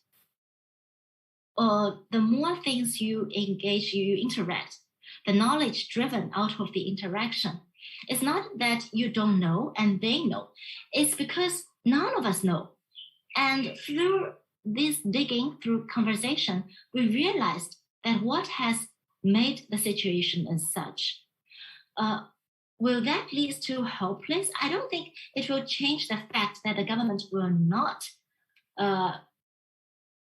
the more things you engage, you interact, the knowledge driven out of the interaction. It's not that you don't know and they know. It's because none of us know. And through this digging, through conversation, we realized that what has made the situation as such. Will that lead to hopeless? I don't think it will change the fact that the government will not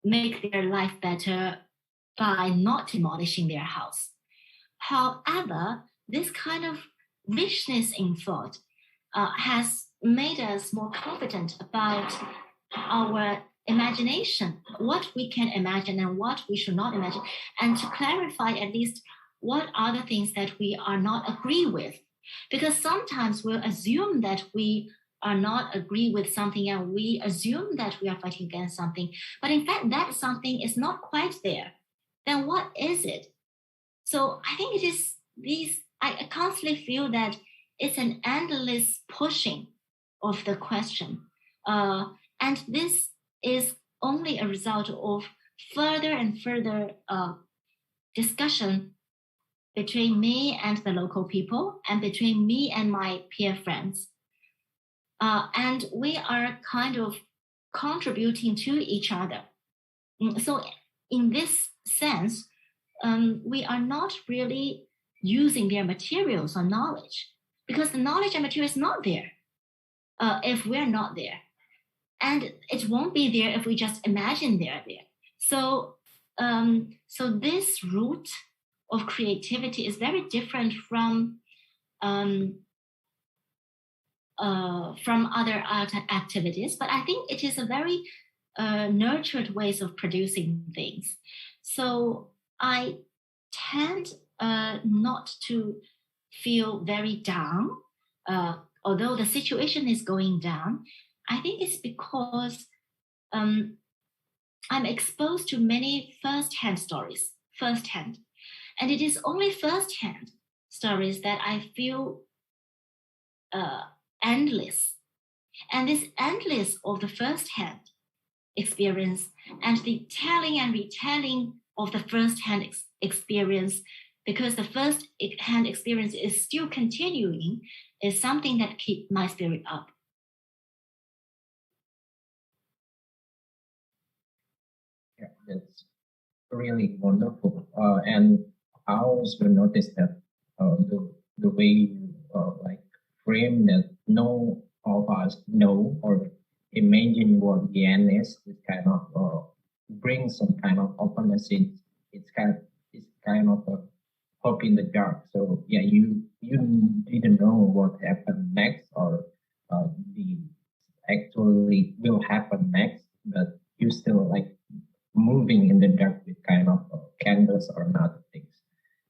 make their life better by not demolishing their house. However, this kind of richness in thought has made us more confident about our imagination, what we can imagine and what we should not imagine, and to clarify at least what are the things that we are not agree with. Because sometimes we'll assume that we are not agree with something and we assume that we are fighting against something, but in fact that something is not quite there. Then what is it? So I think it is these, I constantly feel that it's an endless pushing of the question. And this is only a result of further and further discussion between me and the local people and between me and my peer friends. And we are kind of contributing to each other. So in this sense, we are not really using their materials or knowledge, because the knowledge and material is not there if we're not there. And it won't be there if we just imagine they're there. So, so this route of creativity is very different from other art activities, but I think it is a very nurtured ways of producing things. So I tend not to feel very down, although the situation is going down. I think it's because I'm exposed to many first-hand stories, firsthand. And it is only first-hand stories that I feel endless. And this endless of the first-hand experience and the telling and retelling of the first-hand experience, because the first-hand experience is still continuing, is something that keeps my spirit up. Yeah, that's really wonderful. And I also noticed that the way you like frame that no of us know or imagine what DMAS is kind of brings some kind of openness. It's kind of a hope in the dark. So yeah, you didn't know what happened next or the actually will happen next, but you still like moving in the dark with kind of candles or other things.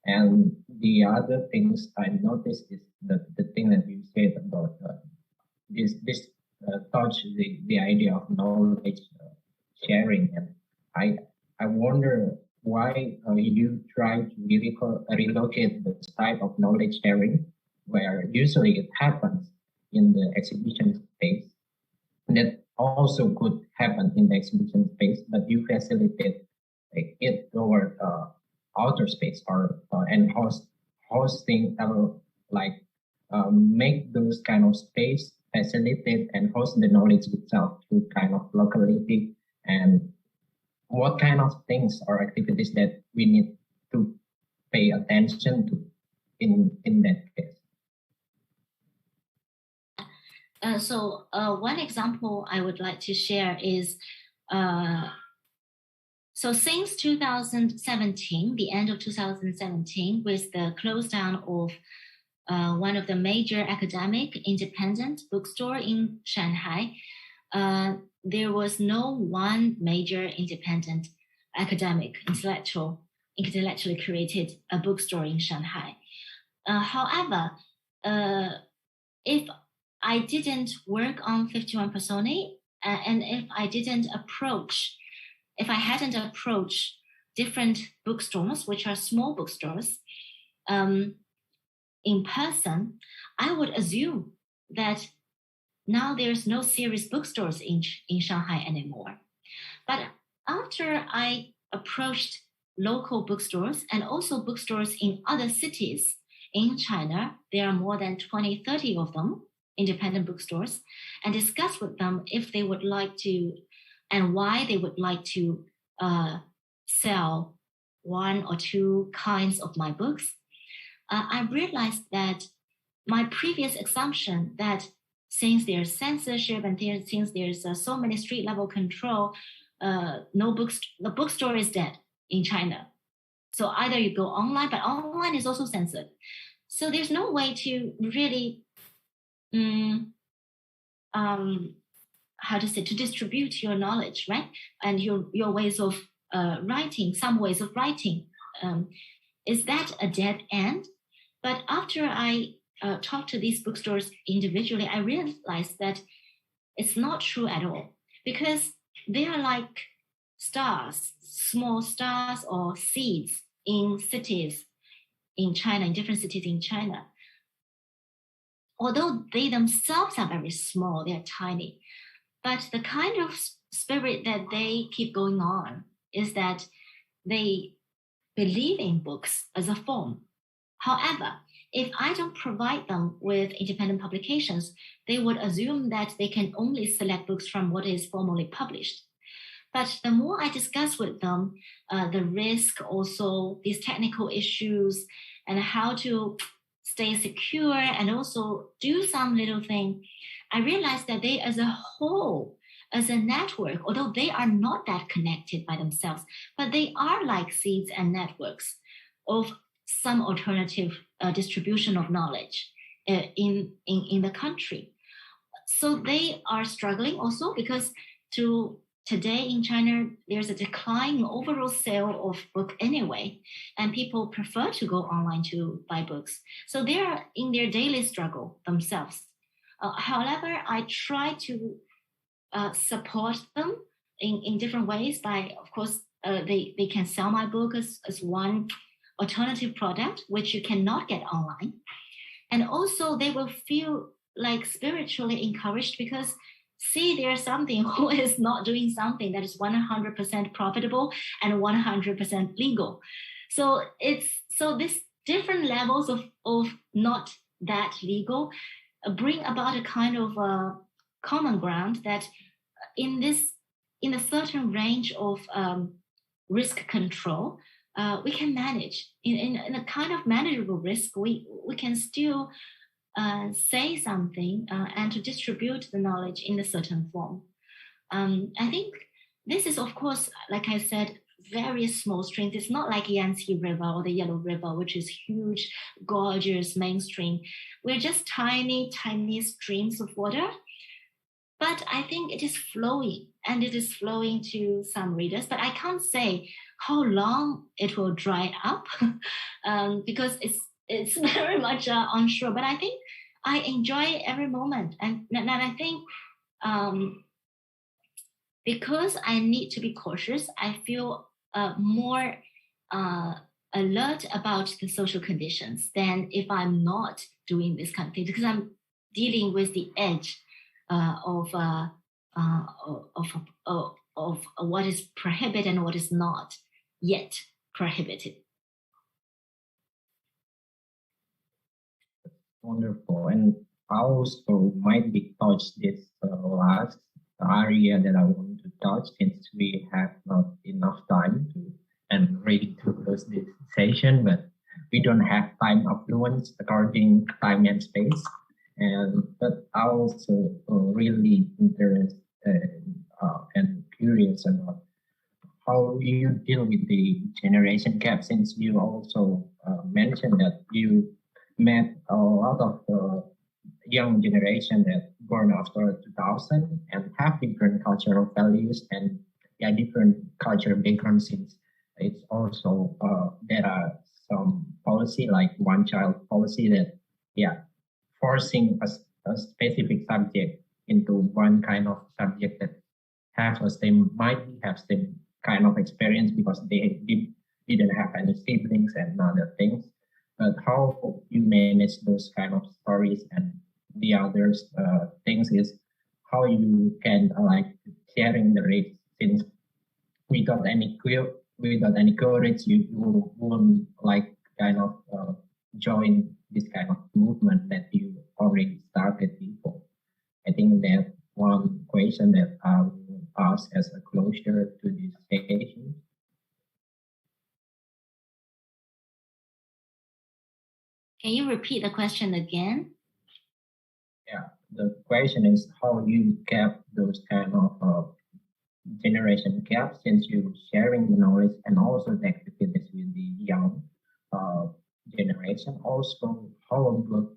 And the other things I noticed is the thing that you said about this touch the idea of knowledge sharing, and I wonder why you try to relocate the type of knowledge sharing where usually it happens in the exhibition space. That also could happen in the exhibition space, but you facilitate it toward outer space or and hosting like make those kind of space facilitate and host the knowledge itself through kind of locality. And what kind of things or activities that we need to pay attention to in that case? So one example I would like to share is, so since 2017, the end of 2017, with the close down of one of the major academic independent bookstore in Shanghai, there was no one major independent academic intellectually created a bookstore in Shanghai. However, if I didn't work on 51 Personae, and if I hadn't approached different bookstores, which are small bookstores, in person, I would assume that now there's no serious bookstores in Shanghai anymore. But after I approached local bookstores and also bookstores in other cities in China, there are more than 20, 30 of them, independent bookstores, and discuss with them if they would like to and why they would like to sell one or two kinds of my books. I realized that my previous assumption that since there's censorship and since there's so many street level control, the bookstore is dead in China. So either you go online, but online is also censored. So there's no way to really, how to say, to distribute your knowledge, right? And your ways of writing, some ways of writing. Is that a dead end? But after I talked to these bookstores individually, I realized that it's not true at all, because they are like stars, small stars or seeds in cities in China, in different cities in China. Although they themselves are very small, they're tiny, but the kind of spirit that they keep going on is that they believe in books as a form. However, if I don't provide them with independent publications, they would assume that they can only select books from what is formally published. But the more I discuss with them, the risk, also these technical issues, and how to stay secure and also do some little thing, I realized that they as a whole, as a network, although they are not that connected by themselves, but they are like seeds and networks of some alternative distribution of knowledge in the country. So they are struggling also because today in China, there's a decline in overall sale of book anyway, and people prefer to go online to buy books. So they are in their daily struggle themselves. However, I try to support them in different ways by, of course, they can sell my book as one alternative product, which you cannot get online. And also they will feel like spiritually encouraged because see there's something who is not doing something that is 100% profitable and 100% legal. So this different levels of not that legal bring about a kind of common ground that in a certain range of risk control, we can manage. In a kind of manageable risk, we can still say something and to distribute the knowledge in a certain form. I think this is, of course, like I said, very small streams. It's not like Yangtze River or the Yellow River, which is huge, gorgeous, mainstream. We're just tiny, tiny streams of water. But I think it is flowing, and it is flowing to some readers. But I can't say how long it will dry up because it's very much unsure. But I think I enjoy every moment, and I think because I need to be cautious, I feel more alert about the social conditions than if I'm not doing this kind of thing, because I'm dealing with the edge of what is prohibited and what is not yet prohibited. Wonderful. And I also might be touched this last area that I want to touch, since we have not enough time to and ready to close this session, but we don't have time affluence according time and space. But I also really interested and curious about how you deal with the generation gap, since you also mentioned that you met a lot of young generation that born after 2000 and have different cultural values and different cultural backgrounds, since it's also there are some policy like one child policy that forcing a specific subject into one kind of subject that might have same kind of experience because they didn't have any siblings and other things. But how you manage those kind of stories, and the other things is how you can sharing the risk, since without any courage, you won't join this kind of movement that you already started before. I think that one question that I will ask as a closure to this session. Can you repeat the question again? Yeah, the question is how you kept those kind of generation gap since you sharing the knowledge and also the activities with the young generation. Also, how about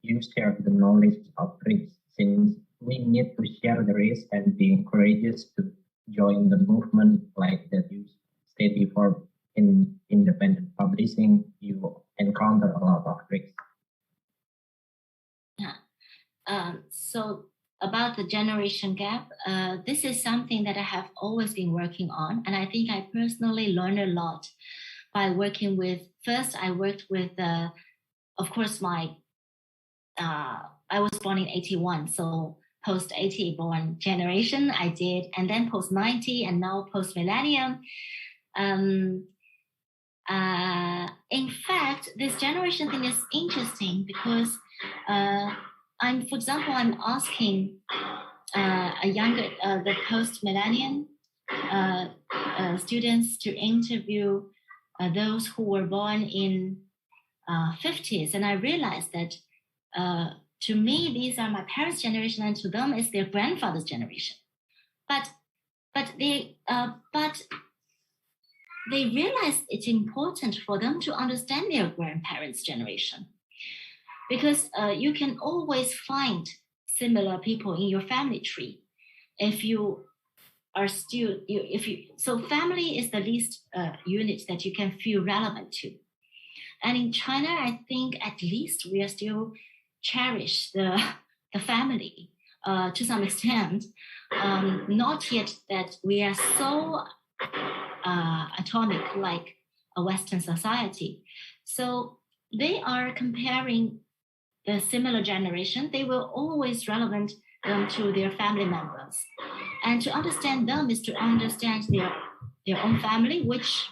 you share the knowledge of risk since we need to share the risk and be courageous to join the movement like that you said before in independent publishing, you encounter a lot of risks. So about the generation gap, this is something that I have always been working on. And I think I personally learned a lot by working with, first I worked with, of course, I was born in 81, so post-80 born generation I did, and then post-90 and now post-millennium. In fact, this generation thing is interesting because for example, I'm asking the post-millennium students to interview those who were born in 50s, and I realized that to me these are my parents' generation, and to them it's their grandfather's generation. But they realized it's important for them to understand their grandparents' generation, because you can always find similar people in your family tree. If you are still, so family is the least unit that you can feel relevant to. And in China, I think at least we are still cherish the family to some extent. Not yet that we are so atomic like a Western society. So they are comparing the similar generation. They will always relevant to their family members. And to understand them is to understand their own family, which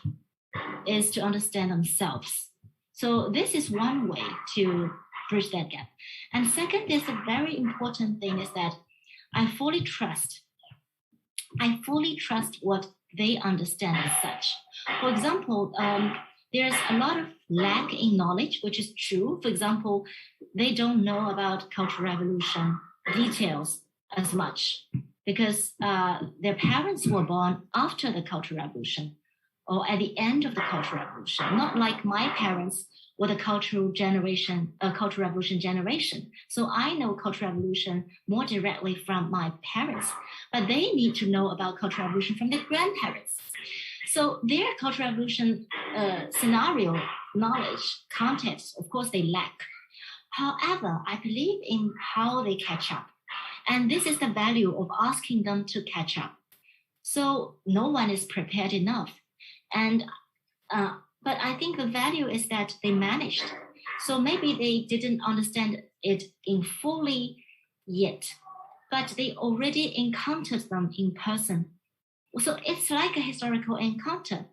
is to understand themselves. So this is one way to bridge that gap. And second, there's a very important thing is that I fully trust what they understand as such. For example, there's a lot of lack in knowledge, which is true. For example, they don't know about Cultural Revolution details as much because their parents were born after the Cultural Revolution or at the end of the Cultural Revolution, not like my parents were the Cultural Revolution generation. So I know Cultural Revolution more directly from my parents, but they need to know about Cultural Revolution from their grandparents. So their Cultural Revolution scenario, knowledge, context, of course, they lack. However, I believe in how they catch up. And this is the value of asking them to catch up. So no one is prepared enough. And but I think the value is that they managed. So maybe they didn't understand it in fully yet, but they already encountered them in person. So it's like a historical encounter.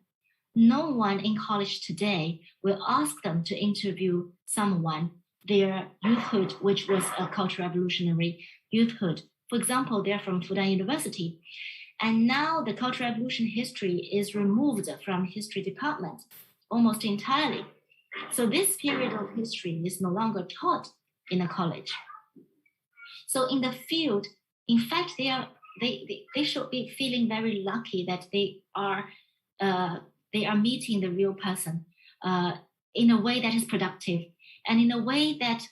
No one in college today will ask them to interview someone, their youthhood, which was a cultural revolutionary youthhood. For example, they're from Fudan University. And now the Cultural Revolution history is removed from history department almost entirely. So this period of history is no longer taught in a college. So in the field, in fact, they should be feeling very lucky that they are meeting the real person in a way that is productive and in a way that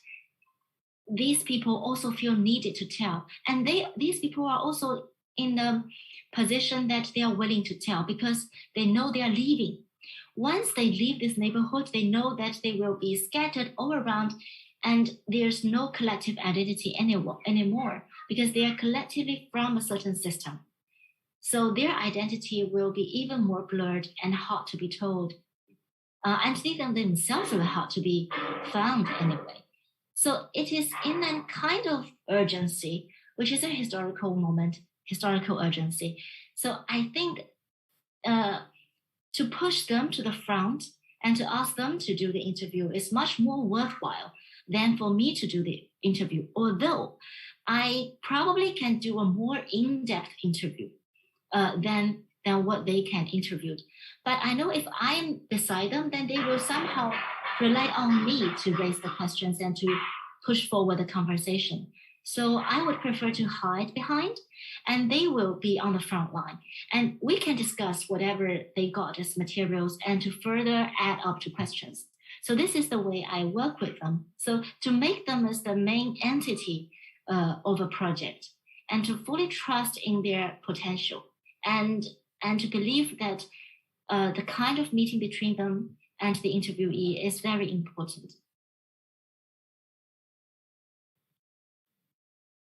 these people also feel needed to tell. And these people are also in the position that they are willing to tell because they know they are leaving. Once they leave this neighborhood, they know that they will be scattered all around and there's no collective identity anymore because they are collectively from a certain system. So their identity will be even more blurred and hard to be told. And they themselves will hard to be found anyway. So it is in a kind of urgency, which is a historical moment, historical urgency. So I think to push them to the front and to ask them to do the interview is much more worthwhile than for me to do the interview, although I probably can do a more in-depth interview than what they can interview. But I know if I'm beside them, then they will somehow rely on me to raise the questions and to push forward the conversation. So I would prefer to hide behind, and they will be on the front line. And we can discuss whatever they got as materials and to further add up to questions. So this is the way I work with them. So to make them as the main entity of a project, and to fully trust in their potential, and to believe that the kind of meeting between them and the interviewee is very important.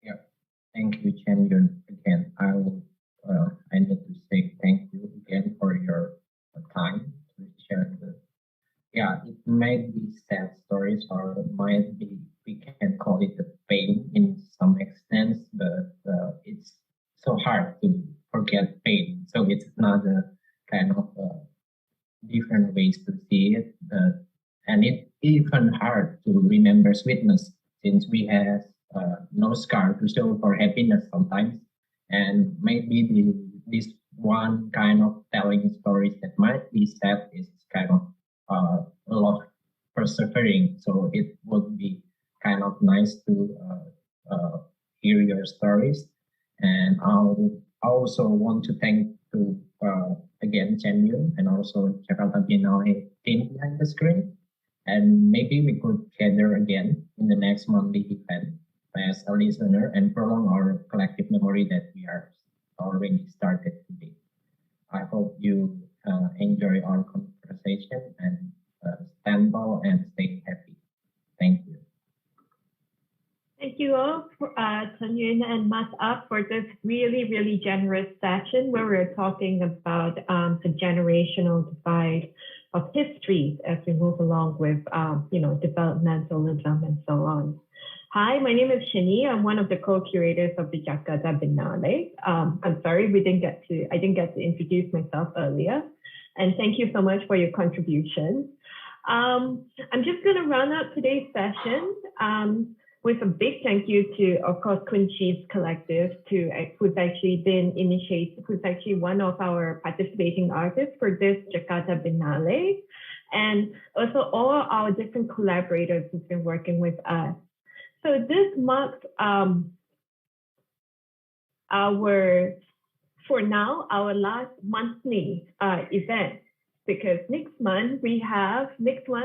Yeah, thank you, Chen Yun. Again, I need to say thank you again for your time to share the. Yeah, it might be sad stories, or it might be, we can call it a pain in some extent, but it's so hard to forget pain. So it's not a kind of different ways to see it, and it's even hard to remember sweetness since we have no scar to show for happiness sometimes, and maybe this one kind of telling stories that might be sad is kind of a lot persevering. So it would be kind of nice to hear your stories. And I'll also want to thank to again Chen Yun and also Jakarta Biennale team behind the screen. And maybe we could gather again in the next monthly event as a listener and prolong our collective memory that we are already started today. I hope you enjoy our conversation and stand tall and stay happy. Thank you. Thank you all, Chen Yun and Mas Up, for this really, really generous session where we're talking about the generational divide of history as we move along with, developmentalism and so on. Hi, my name is Shani. I'm one of the co-curators of the Jakarta Biennale. I'm sorry I didn't get to introduce myself earlier. And thank you so much for your contributions. I'm just going to round out today's session with a big thank you to, of course, KUNCI's collective, who's actually one of our participating artists for this Jakarta Biennale, and also all our different collaborators who've been working with us. So this marks our last monthly event, because next one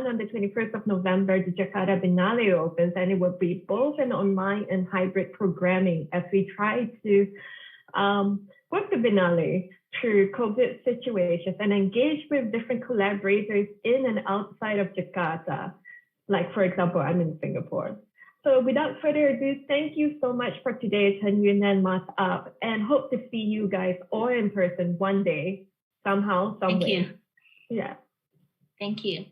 on the 21st of November, the Jakarta Biennale opens, and it will be both an online and hybrid programming as we try to work the Biennale through COVID situations and engage with different collaborators in and outside of Jakarta. Like, for example, I'm in Singapore. So without further ado, thank you so much for today, Chen Yun and Mas Up, and hope to see you guys all in person one day, somehow, somewhere. Thank you. Yeah. Thank you.